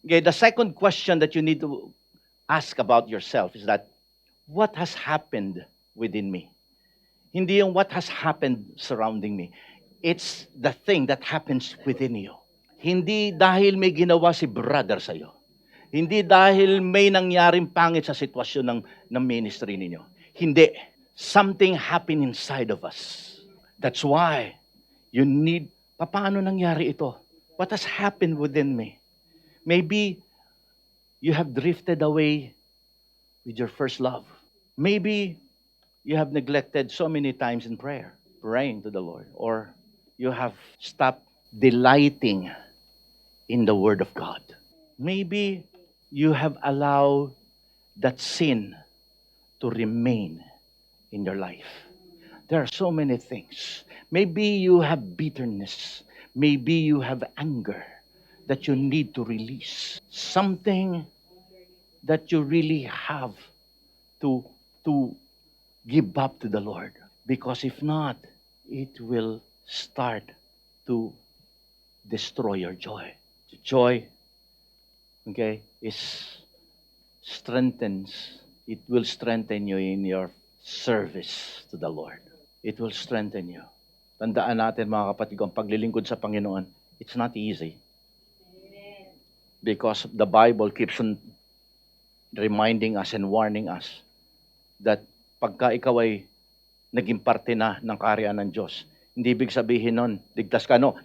Okay, the second question that you need to ask about yourself is that, what has happened within me? Hindi yung what has happened surrounding me. It's the thing that happens within you. Hindi dahil may ginawa si brother sa'yo. Hindi dahil may nangyaring pangit sa sitwasyon ng ministry ninyo. Hindi. Something happened inside of us. That's why you need, paano nangyari ito? What has happened within me? Maybe you have drifted away with your first love. Maybe you have neglected so many times in prayer, praying to the Lord. Or you have stopped delighting in the Word of God. Maybe you have allowed that sin to remain in your life. There are so many things. Maybe you have bitterness. Maybe you have anger that you need to release. Something that you really have to give up to the Lord. Because if not, it will start to destroy your joy. Joy, okay, it will strengthen you in your service to the Lord. It will strengthen you. Tandaan natin mga kapatid, ang paglilingkod sa Panginoon, it's not easy. Because the Bible keeps on reminding us and warning us that pagka ikaw ay naging parte na ng kaharian ng Diyos, hindi ibig sabihin nun,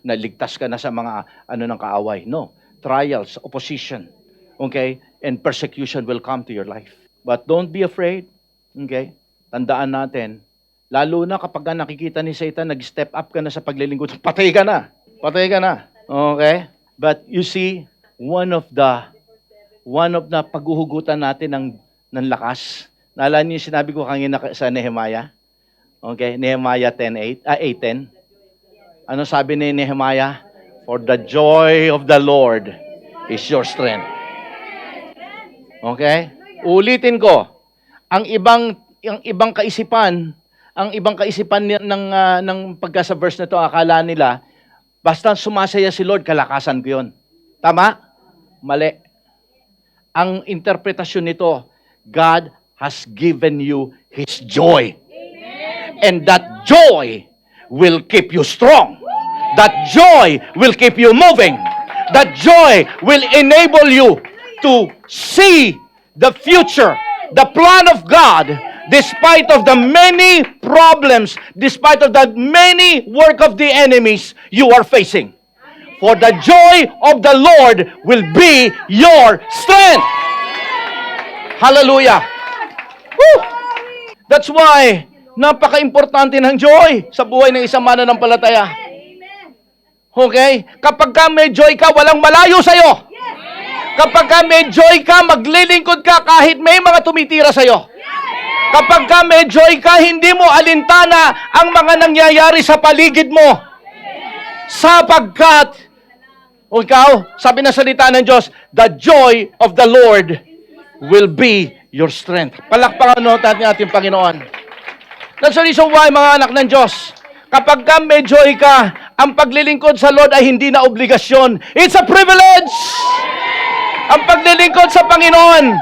naligtas ka na sa mga ng kaaway. No. Trials, opposition, okay, and persecution will come to your life. But don't be afraid, okay? Tandaan natin, lalo na kapag nakikita ni Satan, nag-step up ka na sa paglilingkod, patay ka na, okay? But you see, one of the paghuhugutan natin ng lakas. Naalala niyo yung sinabi ko kanina sa Nehemiah? Okay, Nehemiah 8:10. Ano sabi ni Nehemiah? For the joy of the Lord is your strength. Okay? Ulitin ko. Ang ibang kaisipan ng pagka sa verse na to, akala nila basta sumasaya si Lord, kalakasan ko 'yon. Tama? Mali. Ang interpretasyon nito, God has given you His joy. And that joy will keep you strong. That joy will keep you moving. That joy will enable you to see the future, the plan of God, despite of the many problems, despite of the many work of the enemies you are facing. For the joy of the Lord will be your strength. Hallelujah. Woo! That's why napaka-importante ng joy sa buhay ng isang mananampalataya. Okay? Kapag ka may joy ka, walang malayo sa'yo. Kapag ka may joy ka, maglilingkod ka kahit may mga tumitira sa'yo. Kapag ka may joy ka, hindi mo alintana ang mga nangyayari sa paligid mo. Sapagkat, ikaw, sabi ng salita ng Diyos, the joy of the Lord will be your strength. Palakpakan natin ating Panginoon. That's the reason why, mga anak ng Diyos, kapag ka may joy ka, ang paglilingkod sa Lord ay hindi na obligasyon. It's a privilege! Ang paglilingkod sa Panginoon,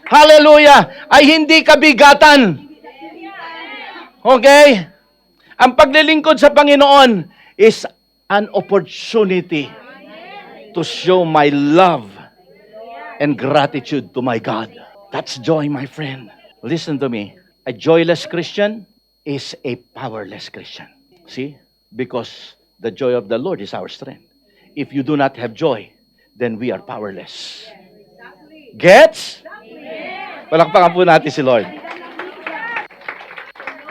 hallelujah, ay hindi kabigatan. Okay? Ang paglilingkod sa Panginoon is an opportunity to show my love and gratitude to my God. That's joy, my friend. Listen to me. A joyless Christian is a powerless Christian. See? Because the joy of the Lord is our strength. If you do not have joy, then we are powerless. Gets? Palakpakan po natin si Lord.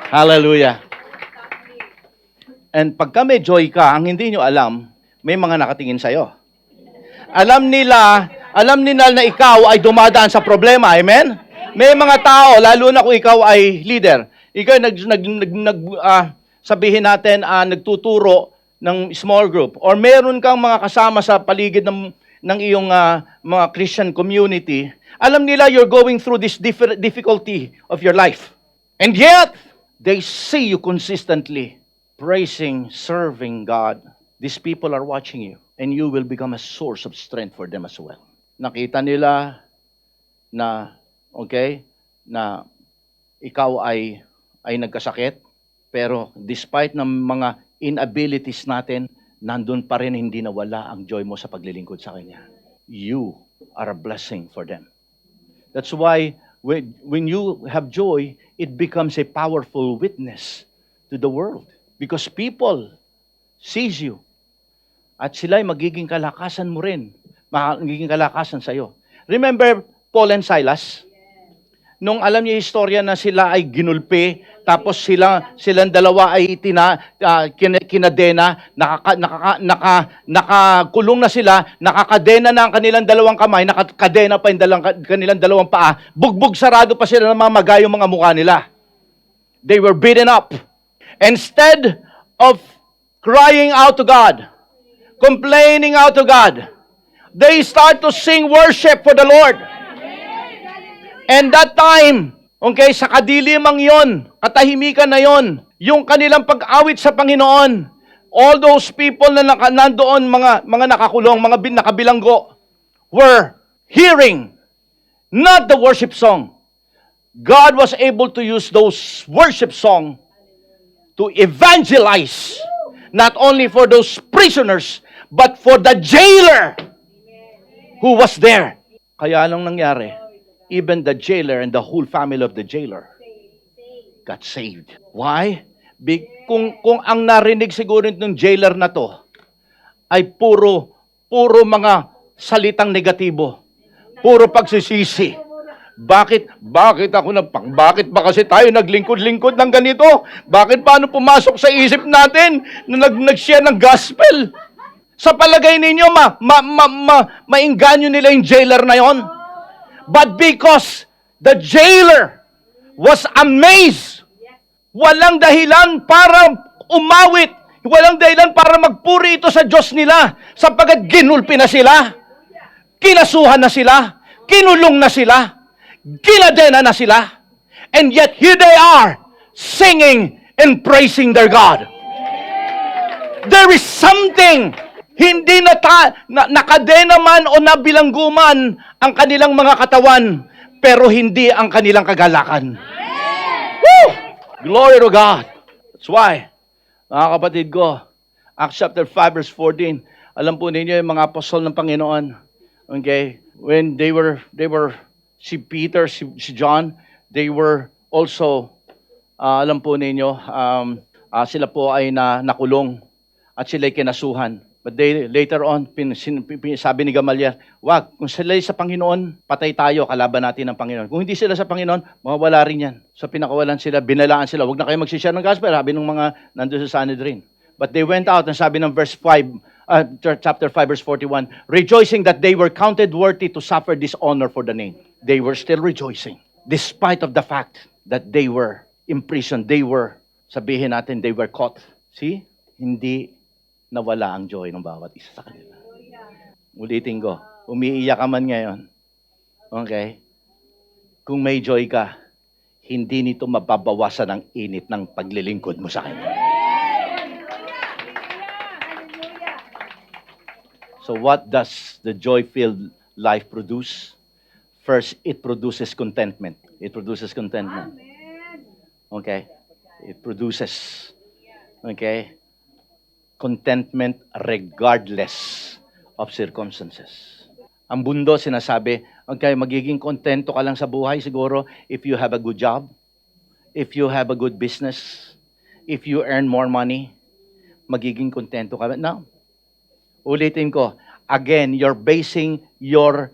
Hallelujah. And pagka may joy ka, ang hindi nyo alam, may mga nakatingin sa'yo. Alam nila na ikaw ay dumadaan sa problema. Amen? May mga tao, lalo na kung ikaw ay leader, ikaw sabihin natin, nagtuturo ng small group, or meron kang mga kasama sa paligid ng iyong mga Christian community, alam nila you're going through this difficulty of your life. And yet, they see you consistently praising, serving God. These people are watching you, and you will become a source of strength for them as well. Nakita nila na na ikaw ay nagkasakit, pero despite ng mga inabilities natin, nandun pa rin hindi nawala ang joy mo sa paglilingkod sa Kanya. You are a blessing for them. That's why when you have joy, it becomes a powerful witness to the world. Because people sees you. At sila'y magiging kalakasan mo rin. Magiging kalakasan sa'yo. Remember Paul and Silas? nung alam niyo yung istorya na sila ay ginulpi, tapos silang dalawa ay kinadena, nakakulong na sila, nakakadena na ang kanilang dalawang kamay, nakakadena pa yung kanilang dalawang paa, bugbog sarado pa sila ng mga magayong mga mukha nila. They were beaten up. Instead of crying out to God, complaining out to God, they start to sing worship for the Lord. And that time, okay, sa kadilimang yon, katahimikan na yon, yung kanilang pag-awit sa Panginoon, all those people na nandoon, mga nakakulong, mga nakabilanggo, were hearing not the worship song. God was able to use those worship song to evangelize, not only for those prisoners, but for the jailer who was there. Kaya lang nangyari, even the jailer and the whole family of the jailer got saved. Why? Kung ang narinig siguro ng jailer na to ay puro mga salitang negatibo, puro pagsisisi. Bakit ba kasi tayo naglingkod-lingkod ng ganito? Bakit paano pumasok sa isip natin na nag-share ng gospel? Sa palagay ninyo, mainganyo nila yung jailer na yon. But because the jailer was amazed, walang dahilan para umawit, walang dahilan para magpuri ito sa Diyos nila, sapagkat ginulpi na sila, kinasuhan na sila, kinulong na sila, kinadena na sila, and yet here they are, singing and praising their God. There is something, hindi nakadena man o nabilanggo man ang kanilang mga katawan, pero hindi ang kanilang kagalakan. Woo! Glory to God. That's why, mga kapatid ko, Acts chapter 5 verse 14, alam po ninyo yung mga apostol ng Panginoon, okay, when they were si Peter, si John, they were also, alam po ninyo, sila po ay nakulong at sila'y kinasuhan. But later on, sabi ni Gamaliel, wag, kung sila'y sa Panginoon, patay tayo, kalaban natin ng Panginoon. Kung hindi sila sa Panginoon, mawawala rin yan. So pinakawalan sila, binalaan sila, wag na kayo magsishare ng gospel, sabi ng mga nandun sa Sanhedrin. But they went out, and sabi ng chapter 5, verse 41, rejoicing that they were counted worthy to suffer dishonor for the name. They were still rejoicing, despite of the fact that they were imprisoned, sabihin natin, they were caught. See? Hindi nawala ang joy ng bawat isa sa kanila. Ulitin ko, umiiyak ka man ngayon, okay? Kung may joy ka, hindi nito mababawasan ang init ng paglilingkod mo sa Kanya. So what does the joy-filled life produce? First, it produces contentment. It produces contentment. Okay? It produces, okay, contentment regardless of circumstances. Ang mundo sinasabi, okay, magiging kontento ka lang sa buhay siguro if you have a good job, if you have a good business, if you earn more money, magiging kontento ka. No. Ulitin ko, again, you're basing your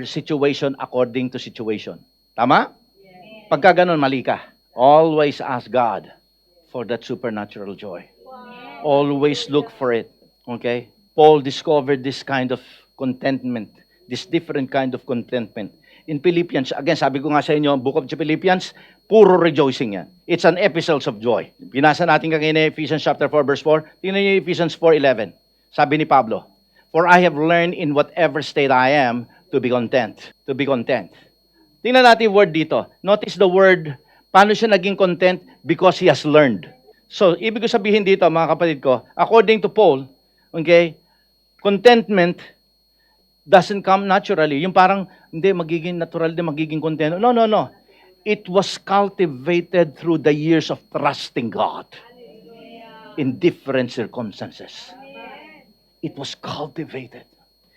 situation according to situation. Tama? Yeah. Pagka ganun, mali ka. Always ask God for that supernatural joy. Always look for it. Okay? Paul discovered this kind of contentment, this different kind of contentment. In Philippians, again, sabi ko nga sa inyo, book of Philippians, puro rejoicing yan. It's an episode of joy. Binasa natin kanina Ephesians chapter 4, verse 4. Tingnan niyo Ephesians 4:11. Sabi ni Pablo, for I have learned in whatever state I am to be content. To be content. Tingnan natin yung word dito. Notice the word, paano siya naging content? Because he has learned. So, ibig ko sabihin dito, mga kapatid ko, according to Paul, okay, contentment doesn't come naturally. Yung parang, hindi, magiging natural din, magiging content. No. It was cultivated through the years of trusting God in different circumstances. It was cultivated.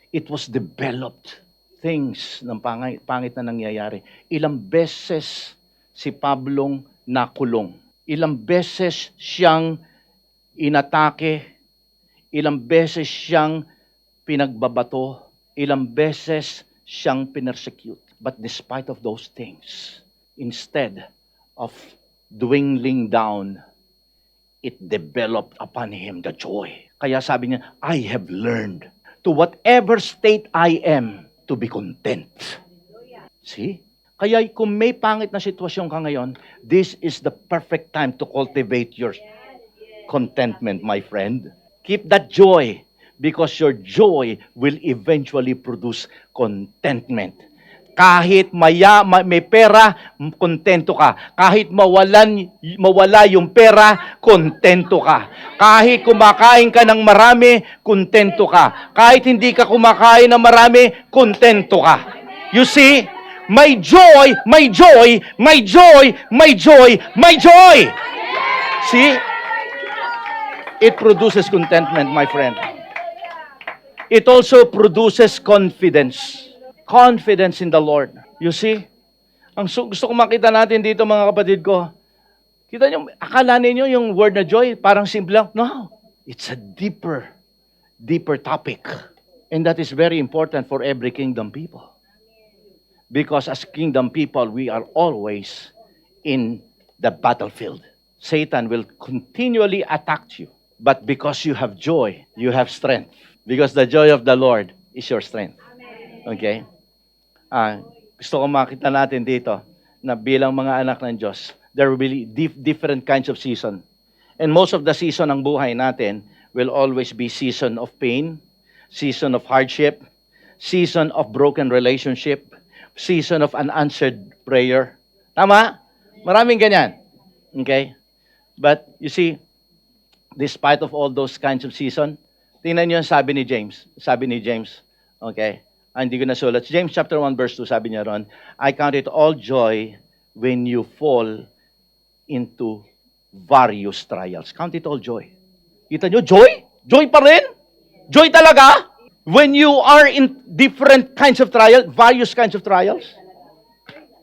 It was developed. Things ng pangit na nangyayari. Ilang beses si Pablong nakulong. Ilang beses siyang inatake. Ilang beses siyang pinagbabato. Ilang beses siyang pinersecute. But despite of those things, instead of dwindling down, it developed upon him the joy. Kaya sabi niya, I have learned to whatever state I am to be content. See? Kaya kung may pangit na sitwasyon ka ngayon, this is the perfect time to cultivate your contentment, my friend. Keep that joy because your joy will eventually produce contentment. Kahit may pera, kontento ka. Kahit mawala yung pera, kontento ka. Kahit kumakain ka ng marami, kontento ka. Kahit hindi ka kumakain ng marami, kontento ka. You see, my joy, my joy, my joy, my joy, my joy. See? It produces contentment, my friend. It also produces confidence. Confidence in the Lord. You see? Ang gusto ko makita natin dito, mga kapatid ko, kita nyo, akala ninyo yung word na joy, parang simple lang. No. It's a deeper topic. And that is very important for every kingdom people. Because as kingdom people, we are always in the battlefield. Satan will continually attack you. But because you have joy, you have strength. Because the joy of the Lord is your strength. Okay? Gusto ko makita natin dito na bilang mga anak ng Diyos, there will be different kinds of season. And most of the season ng buhay natin will always be season of pain, season of hardship, season of broken relationship, season of unanswered prayer. Tama? Maraming ganyan. Okay? But you see, despite of all those kinds of season, tingnan niyo ang sabi ni James. Sabi ni James, okay? Hindi ko nasulat. James chapter 1 verse 2, sabi niya ron, I count it all joy when you fall into various trials. Count it all joy. Kita niyo, joy? Joy pa rin? Joy talaga? When you are in different kinds of trials, various kinds of trials.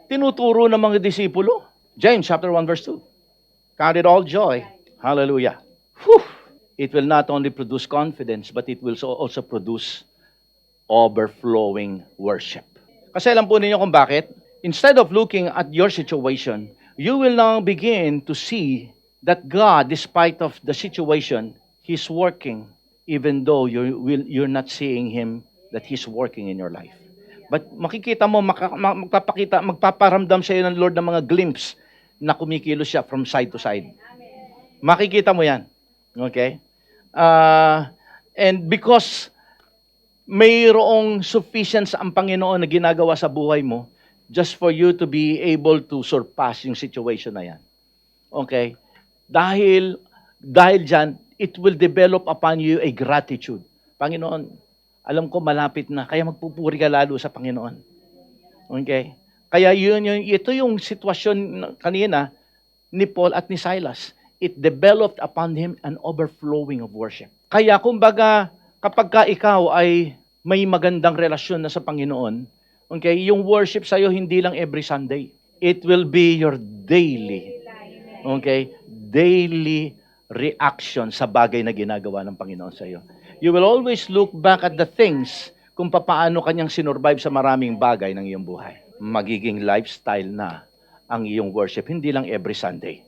Tinuturo ng mga disipulo. James chapter 1 verse 2. Count it all joy. Hallelujah. Whew. It will not only produce confidence, but it will also produce overflowing worship. Kasi alam po ninyo kung bakit? Instead of looking at your situation, you will now begin to see that God, despite of the situation, He's working, even though you're not seeing Him, that He's working in your life. But makikita mo, magpaparamdam sa iyo ng Lord ng mga glimpse na kumikilos siya from side to side. Makikita mo yan. Okay? And because mayroong sufficiency ang Panginoon na ginagawa sa buhay mo just for you to be able to surpass yung situation na yan. Okay? Dahil dyan, it will develop upon you a gratitude. Panginoon, alam ko malapit na, kaya magpupuri ka lalo sa Panginoon. Okay? Kaya ito yung sitwasyon kanina ni Paul at ni Silas. It developed upon him an overflowing of worship. Kaya kumbaga, kapag ka ikaw ay may magandang relasyon na sa Panginoon, okay, yung worship sa'yo hindi lang every Sunday. It will be your daily, okay, daily reaction sa bagay na ginagawa ng Panginoon sa'yo. You will always look back at the things kung paano kanyang sinurvive sa maraming bagay ng iyong buhay. Magiging lifestyle na ang iyong worship, hindi lang every Sunday.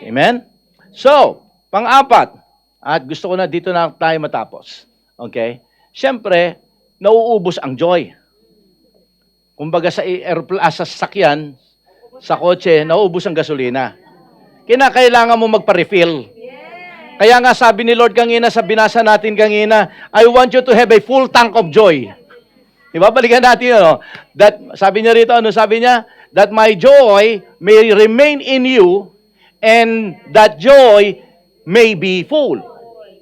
Amen? So, pang-apat, at gusto ko na dito na tayo matapos. Okay? Siyempre, nauubos ang joy. Kumbaga sa sa sasakyan, sa kotse, nauubos ang gasolina. Kinakailangan mo magpa-refill. Kaya nga sabi ni Lord kanina, sa binasa natin kanina, I want you to have a full tank of joy. Diba? Balikan natin, ano? That, sabi niya rito, ano sabi niya? That my joy may remain in you, and that joy may be full.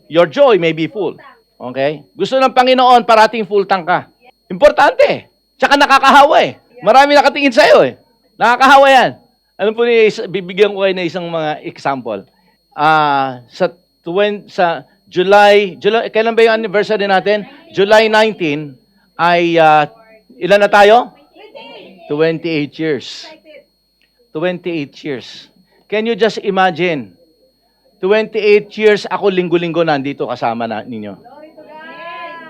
Your joy may be full. Okay? Gusto ng Panginoon, parating full tank ka. Importante. Tsaka nakakahawa eh. Marami nakatingin sa'yo eh. Nakakahawa yan. Alam po bibigyan ko kayo ng isang mga example. Sa July, kailan ba yung anniversary natin? July 19 ay, ilan na tayo? 28 years. 28 years. Can you just imagine? 28 years ako linggo-linggo nandito kasama na ninyo.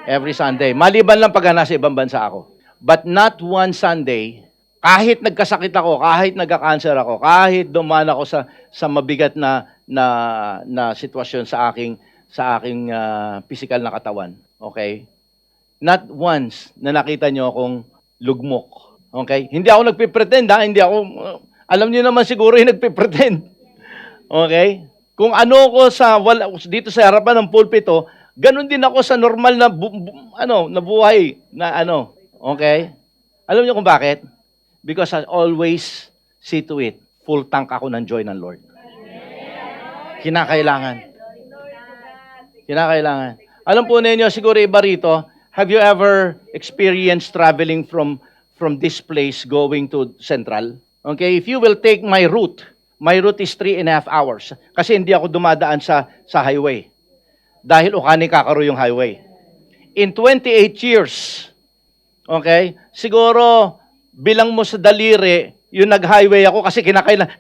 Every Sunday. Maliban lang pag nasa ibang bansa ako. But not one Sunday, kahit nagkasakit ako, kahit nagka-cancer ako, kahit dumaan ako sa mabigat na sitwasyon sa aking physical na katawan. Okay? Not once na nakita niyo akong lugmok. Okay? Hindi ako nagpe-pretend, ha? Hindi ako, alam niyo naman siguro yung nagpe-pretend. Okay? Kung ano ko dito sa harapan ng pulpito, ganun din ako sa normal na na buhay na Okay? Alam niyo kung bakit? Because I always see to it, full tank ako ng joy ng Lord. Kinakailangan. Alam po ninyo, siguro iba rito, have you ever experienced traveling from this place going to Central? Okay, if you will take my route is 3.5 hours. Kasi hindi ako dumadaan sa highway. Dahil Ukani Kakaro yung highway. In 28 years, okay, siguro bilang mo sa daliri, yung nag-highway ako kasi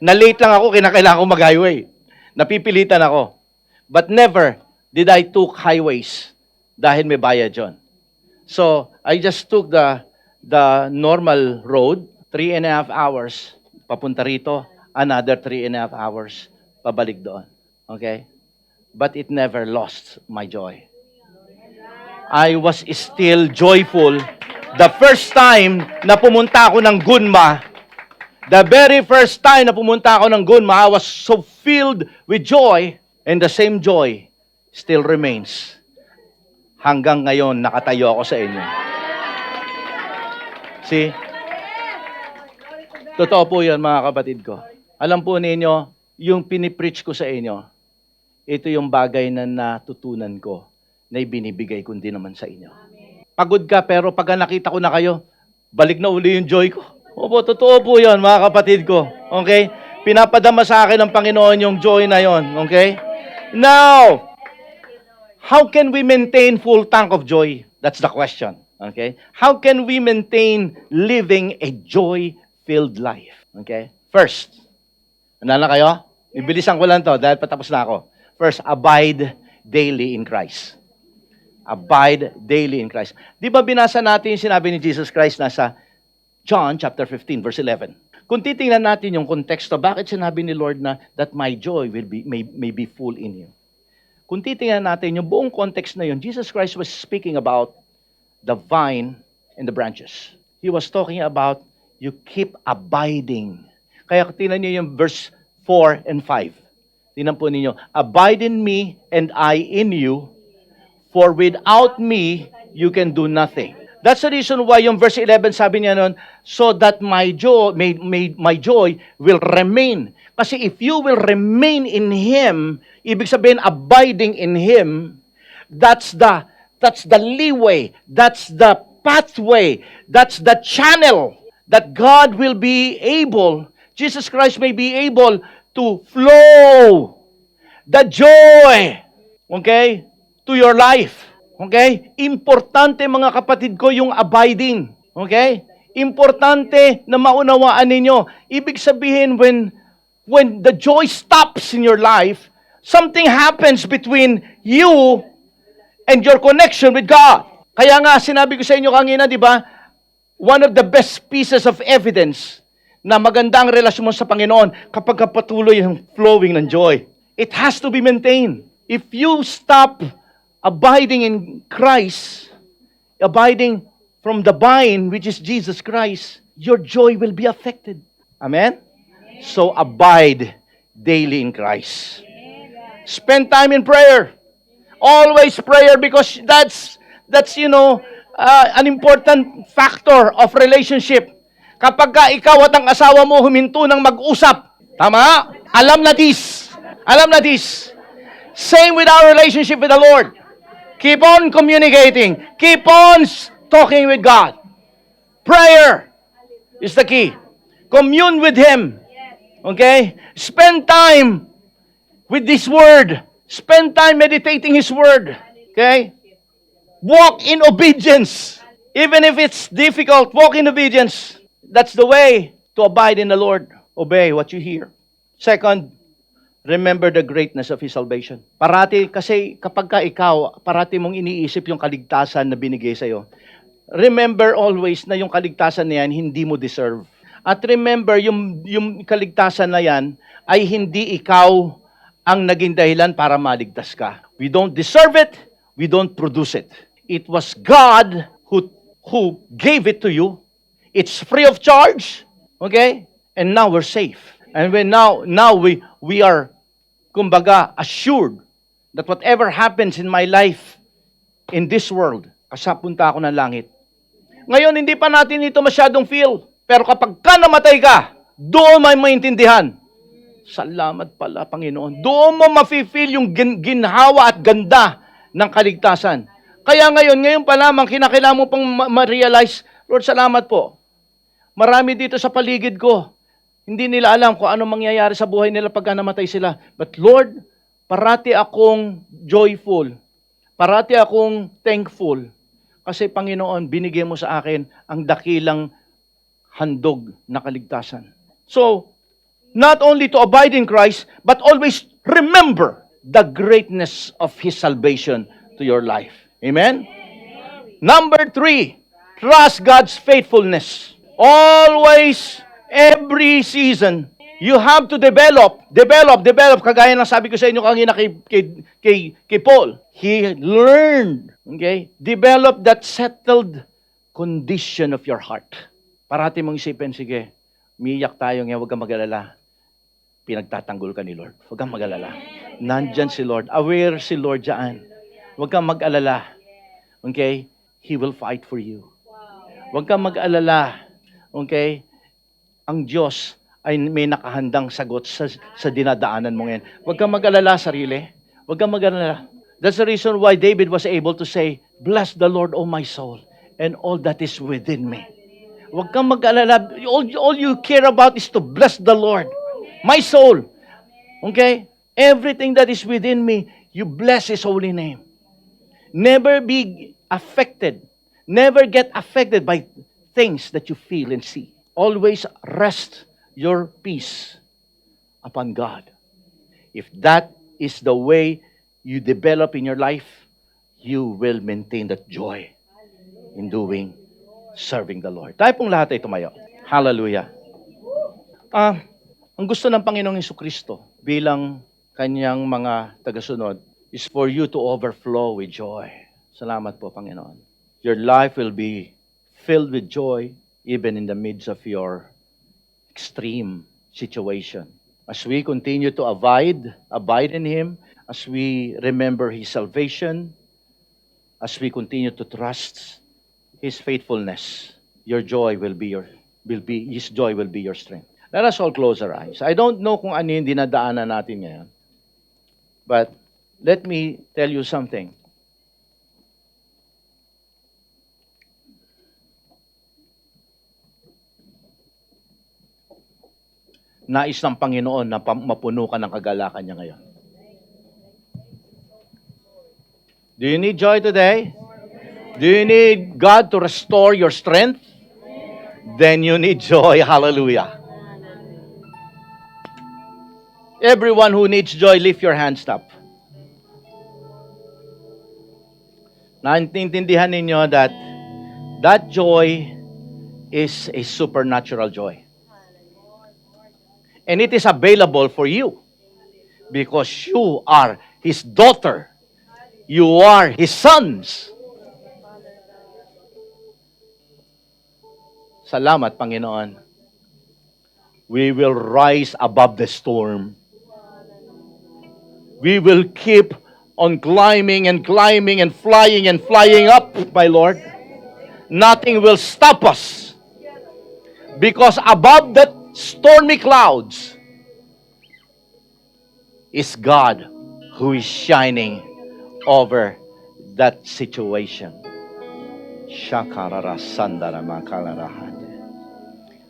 na-late lang ako, kinakailangan ko mag-highway. Napipilitan ako. But never did I took highways dahil may bayad yun. So, I just took the normal road, 3.5 hours, papunta rito, another 3.5 hours, pabalik doon. Okay? But it never lost my joy. I was still joyful. The first time na pumunta ako ng Gunma, the very first time na pumunta ako ng Gunma, I was so filled with joy, and the same joy still remains. Hanggang ngayon, nakatayo ako sa inyo. See? Totoo po yan, mga kapatid ko. Alam po ninyo, yung pinipreach ko sa inyo, ito yung bagay na natutunan ko na ibinibigay ko din naman sa inyo. Pagod ka, pero pag nakita ko na kayo, balik na uli yung joy ko. Opo, totoo po yan, mga kapatid ko. Okay? Pinapadama sa akin ng Panginoon yung joy na yon. Okay? Now, how can we maintain full tank of joy? That's the question. Okay? How can we maintain living a joy-filled life? Okay? First, ano kayo? Ibilisan ko lang to dahil patapos na ako. First, abide daily in Christ. Abide daily in Christ. Di ba binasa natin yung sinabi ni Jesus Christ nasa John chapter 15 verse 11? Kung titingnan natin yung konteksto, bakit sinabi ni Lord na that my joy may be full in you? Kung titingnan natin yung buong context na yun, Jesus Christ was speaking about the vine and the branches. He was talking about you keep abiding. Kaya tingnan niyo yung verse 4 and 5. Tingnan po ninyo, abide in me and I in you, for without me, you can do nothing. That's the reason why yung verse 11 sabi niya nun, so that my joy will remain. Kasi if you will remain in Him, ibig sabihin abiding in Him, that's the leeway, that's the pathway, that's the channel that God will be able, Jesus Christ may be able to flow the joy, okay, to your life. Okay? Importante mga kapatid ko yung abiding. Okay? Importante na maunawaan ninyo. Ibig sabihin when the joy stops in your life, something happens between you and your connection with God. Kaya nga sinabi ko sa inyo kanina, di ba? One of the best pieces of evidence na maganda ang relasyon mo sa Panginoon kapag patuloy yung flowing ng joy. It has to be maintained. If you stop abiding in Christ, abiding from the vine, which is Jesus Christ, your joy will be affected. Amen? So abide daily in Christ. Spend time in prayer. Always prayer, because that's an important factor of relationship. Kapag ka ikaw at ang asawa mo huminto ng mag-usap, tama? Alam na this. Same with our relationship with the Lord. Keep on communicating. Keep on talking with God. Prayer is the key. Commune with Him. Okay? Spend time with this Word. Spend time meditating His Word. Okay? Walk in obedience. Even if it's difficult, walk in obedience. That's the way to abide in the Lord. Obey what you hear. Second, remember the greatness of His salvation. Parati, kasi kapag ka ikaw, parati mong iniisip yung kaligtasan na binigay sa'yo. remember always na yung kaligtasan na yan, hindi mo deserve. At remember, yung kaligtasan na yan, ay hindi ikaw ang naging dahilan para maligtas ka. We don't deserve it, we don't produce it. It was God who gave it to you. It's free of charge, okay? And now we're safe. And when now we are, kumbaga, assured that whatever happens in my life, in this world, kasapunta ako ng langit. Ngayon, hindi pa natin ito masyadong feel. Pero kapag ka namatay ka, doon may maintindihan. Salamat pala, Panginoon. Doon mo mafe-feel yung ginhawa at ganda ng kaligtasan. Kaya ngayon pa lamang, kinakailangan mo pang ma-realize, Lord, salamat po. Marami dito sa paligid ko. Hindi nila alam kung ano mangyayari sa buhay nila pagka namatay sila. But Lord, parati akong joyful. Parati akong thankful. Kasi Panginoon, binigay mo sa akin ang dakilang handog na kaligtasan. So, not only to abide in Christ, but always remember the greatness of His salvation to your life. Amen? Number 3, trust God's faithfulness. Always, every season, you have to develop. Kagaya ng sabi ko sa inyo kanina kay Paul. He learned, okay? Develop that settled condition of your heart. Parati mong isipin, sige, umiiyak tayo ngayon, huwag kang mag-alala. Pinagtatanggol ka ni Lord. Huwag kang mag-alala. Nandyan si Lord. Aware si Lord dyan. Huwag kang mag-alala. Okay? He will fight for you. Huwag kang mag-alala. Okay? Ang Diyos ay may nakahandang sagot sa dinadaanan mo ngayon. Huwag kang mag-alala, sarili. Huwag kang mag-alala. That's the reason why David was able to say, "Bless the Lord, O my soul, and all that is within me." Huwag kang mag-alala. All you care about is to bless the Lord. My soul. Okay? Everything that is within me, you bless His holy name. Never be affected. Never get affected by things that you feel and see. Always rest your peace upon God. If that is the way you develop in your life, you will maintain that joy in serving the Lord. Tayo pong lahat ay tumayo. Hallelujah. Ang gusto ng Panginoong Jesucristo bilang kanyang mga tagasunod is for you to overflow with joy. Salamat po, Panginoon. Your life will be filled with joy even in the midst of your extreme situation. As we continue to abide in Him, as we remember His salvation, as we continue to trust His faithfulness, His joy will be your strength. Let us all close our eyes. I don't know kung ano yung dinadaanan natin ngayon. But let me tell you something. Nais ng Panginoon na mapuno ka ng kagalakan niya ngayon. Do you need joy today? Do you need God to restore your strength? Then you need joy. Hallelujah. Everyone who needs joy, lift your hands up. Naintindihan ninyo that joy is a supernatural joy. And it is available for you because you are His daughter. You are His sons. Salamat, Panginoon. We will rise above the storm. We will keep on climbing and climbing and flying up, my Lord. Nothing will stop us. Because above the stormy clouds is God who is shining over that situation.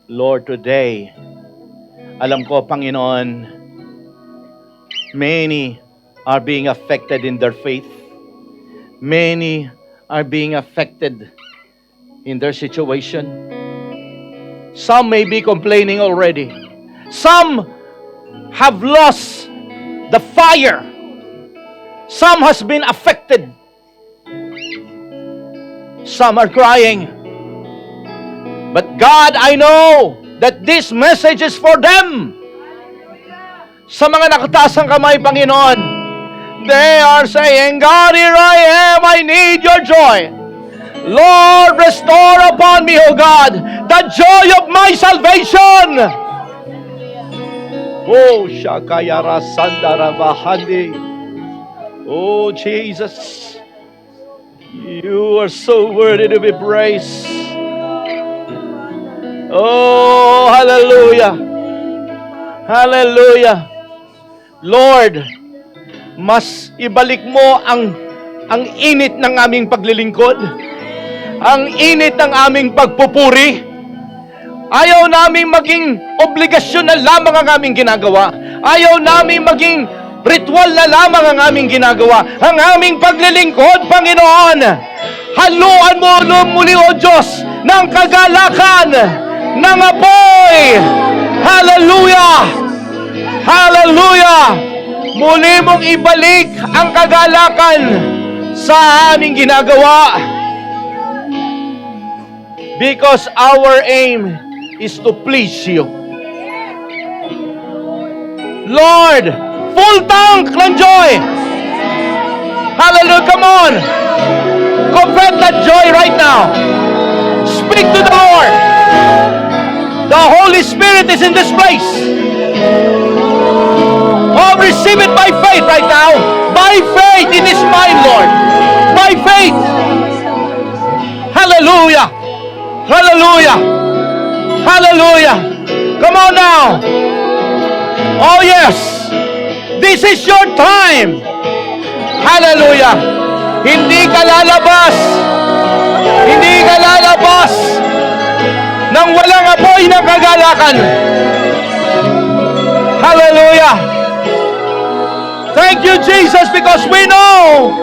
Lord, today, alam ko, Panginoon, many are being affected in their faith. Many are being affected in their situation. Some may be complaining already. Some have lost the fire. Some has been affected Some are crying. But God, I know that this message is for them. Sa mga nakataas ang kamay, Panginoon, they are saying, God, here I am, I need your joy. Lord, restore upon me, O God, the joy of my salvation. Oh, Shakayara Sandara Bahandi. Oh, Jesus, you are so worthy to be praised. Oh, hallelujah. Hallelujah. Lord, mas ibalik mo ang init ng aming paglilingkod, ang init ng aming pagpupuri. Ayaw namin maging obligasyon na lamang ang aming ginagawa. Ayaw namin maging ritual na lamang ang aming ginagawa. Ang aming paglilingkod, Panginoon, haluan mo muli, O Diyos, ng kagalakan, ng apoy. Hallelujah! Hallelujah! Muli mong ibalik ang kagalakan sa aming ginagawa. Because our aim is to please you. Lord, full tank ng joy. Hallelujah, come on. Confess that joy right now. Speak to the Lord. The Holy Spirit is in this place. Oh, receive it by faith right now. By faith in His mind, Lord. By faith. Hallelujah. Hallelujah. Hallelujah. Come on now. Oh, yes. This is your time. Hallelujah. Hindi ka lalabas. Hindi ka lalabas nang walang apoy ng kagalakan. Hallelujah. Thank you, Jesus, because we know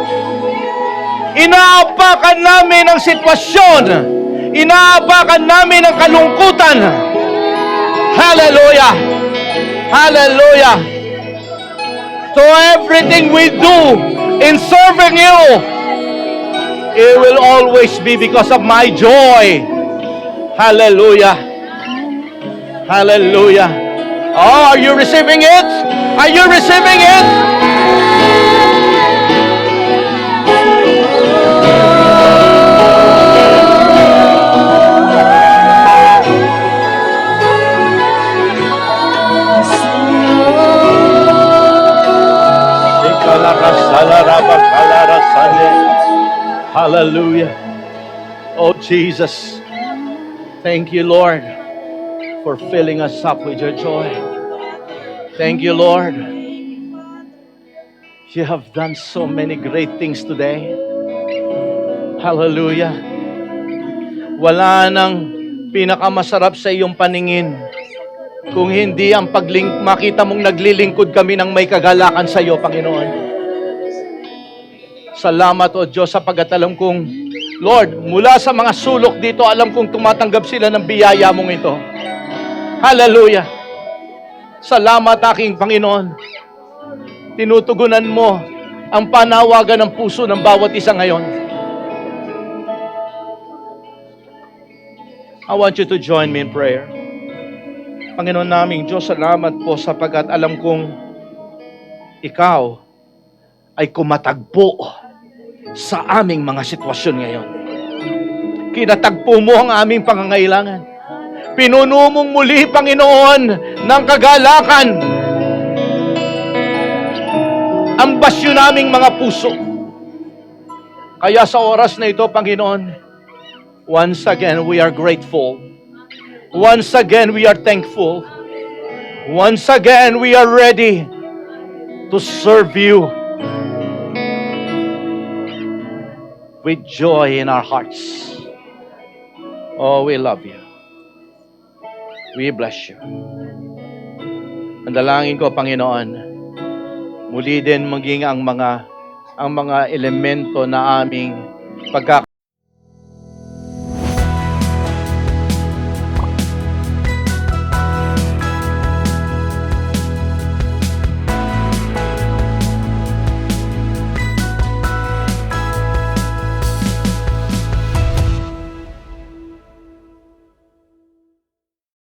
inaapakan namin ang sitwasyon. Inaapakan namin ang kalungkutan. Hallelujah. Hallelujah. So everything we do in serving you, it will always be because of my joy. Hallelujah. Hallelujah. Oh, are you receiving it? Are you receiving it? Hallelujah. Oh, Jesus. Thank you, Lord, for filling us up with your joy. Thank you, Lord. You have done so many great things today. Hallelujah. Wala nang pinakamasarap sa iyong paningin kung hindi ang makita mong naglilingkod kami ng may kagalakan sa iyo, Panginoon. Salamat, O Diyos, sapagat alam kong, Lord, mula sa mga sulok dito, alam kong tumatanggap sila ng biyaya mong ito. Hallelujah. Salamat, aking Panginoon. Tinutugunan mo ang panawagan ng puso ng bawat isa ngayon. I want you to join me in prayer. Panginoon naming Diyos, salamat po sapagat alam kong Ikaw ay kumatagpo sa aming mga sitwasyon ngayon. Kinatagpo mo ang aming pangangailangan. Pinuno mong muli, Panginoon, ng kagalakan ang basyo naming mga puso. Kaya sa oras na ito, Panginoon, once again, we are grateful. Once again, we are thankful. Once again, we are ready to serve you with joy in our hearts. Oh, we love you. We bless you. Ang dalangin ko, Panginoon, muli din maging ang mga elemento na aming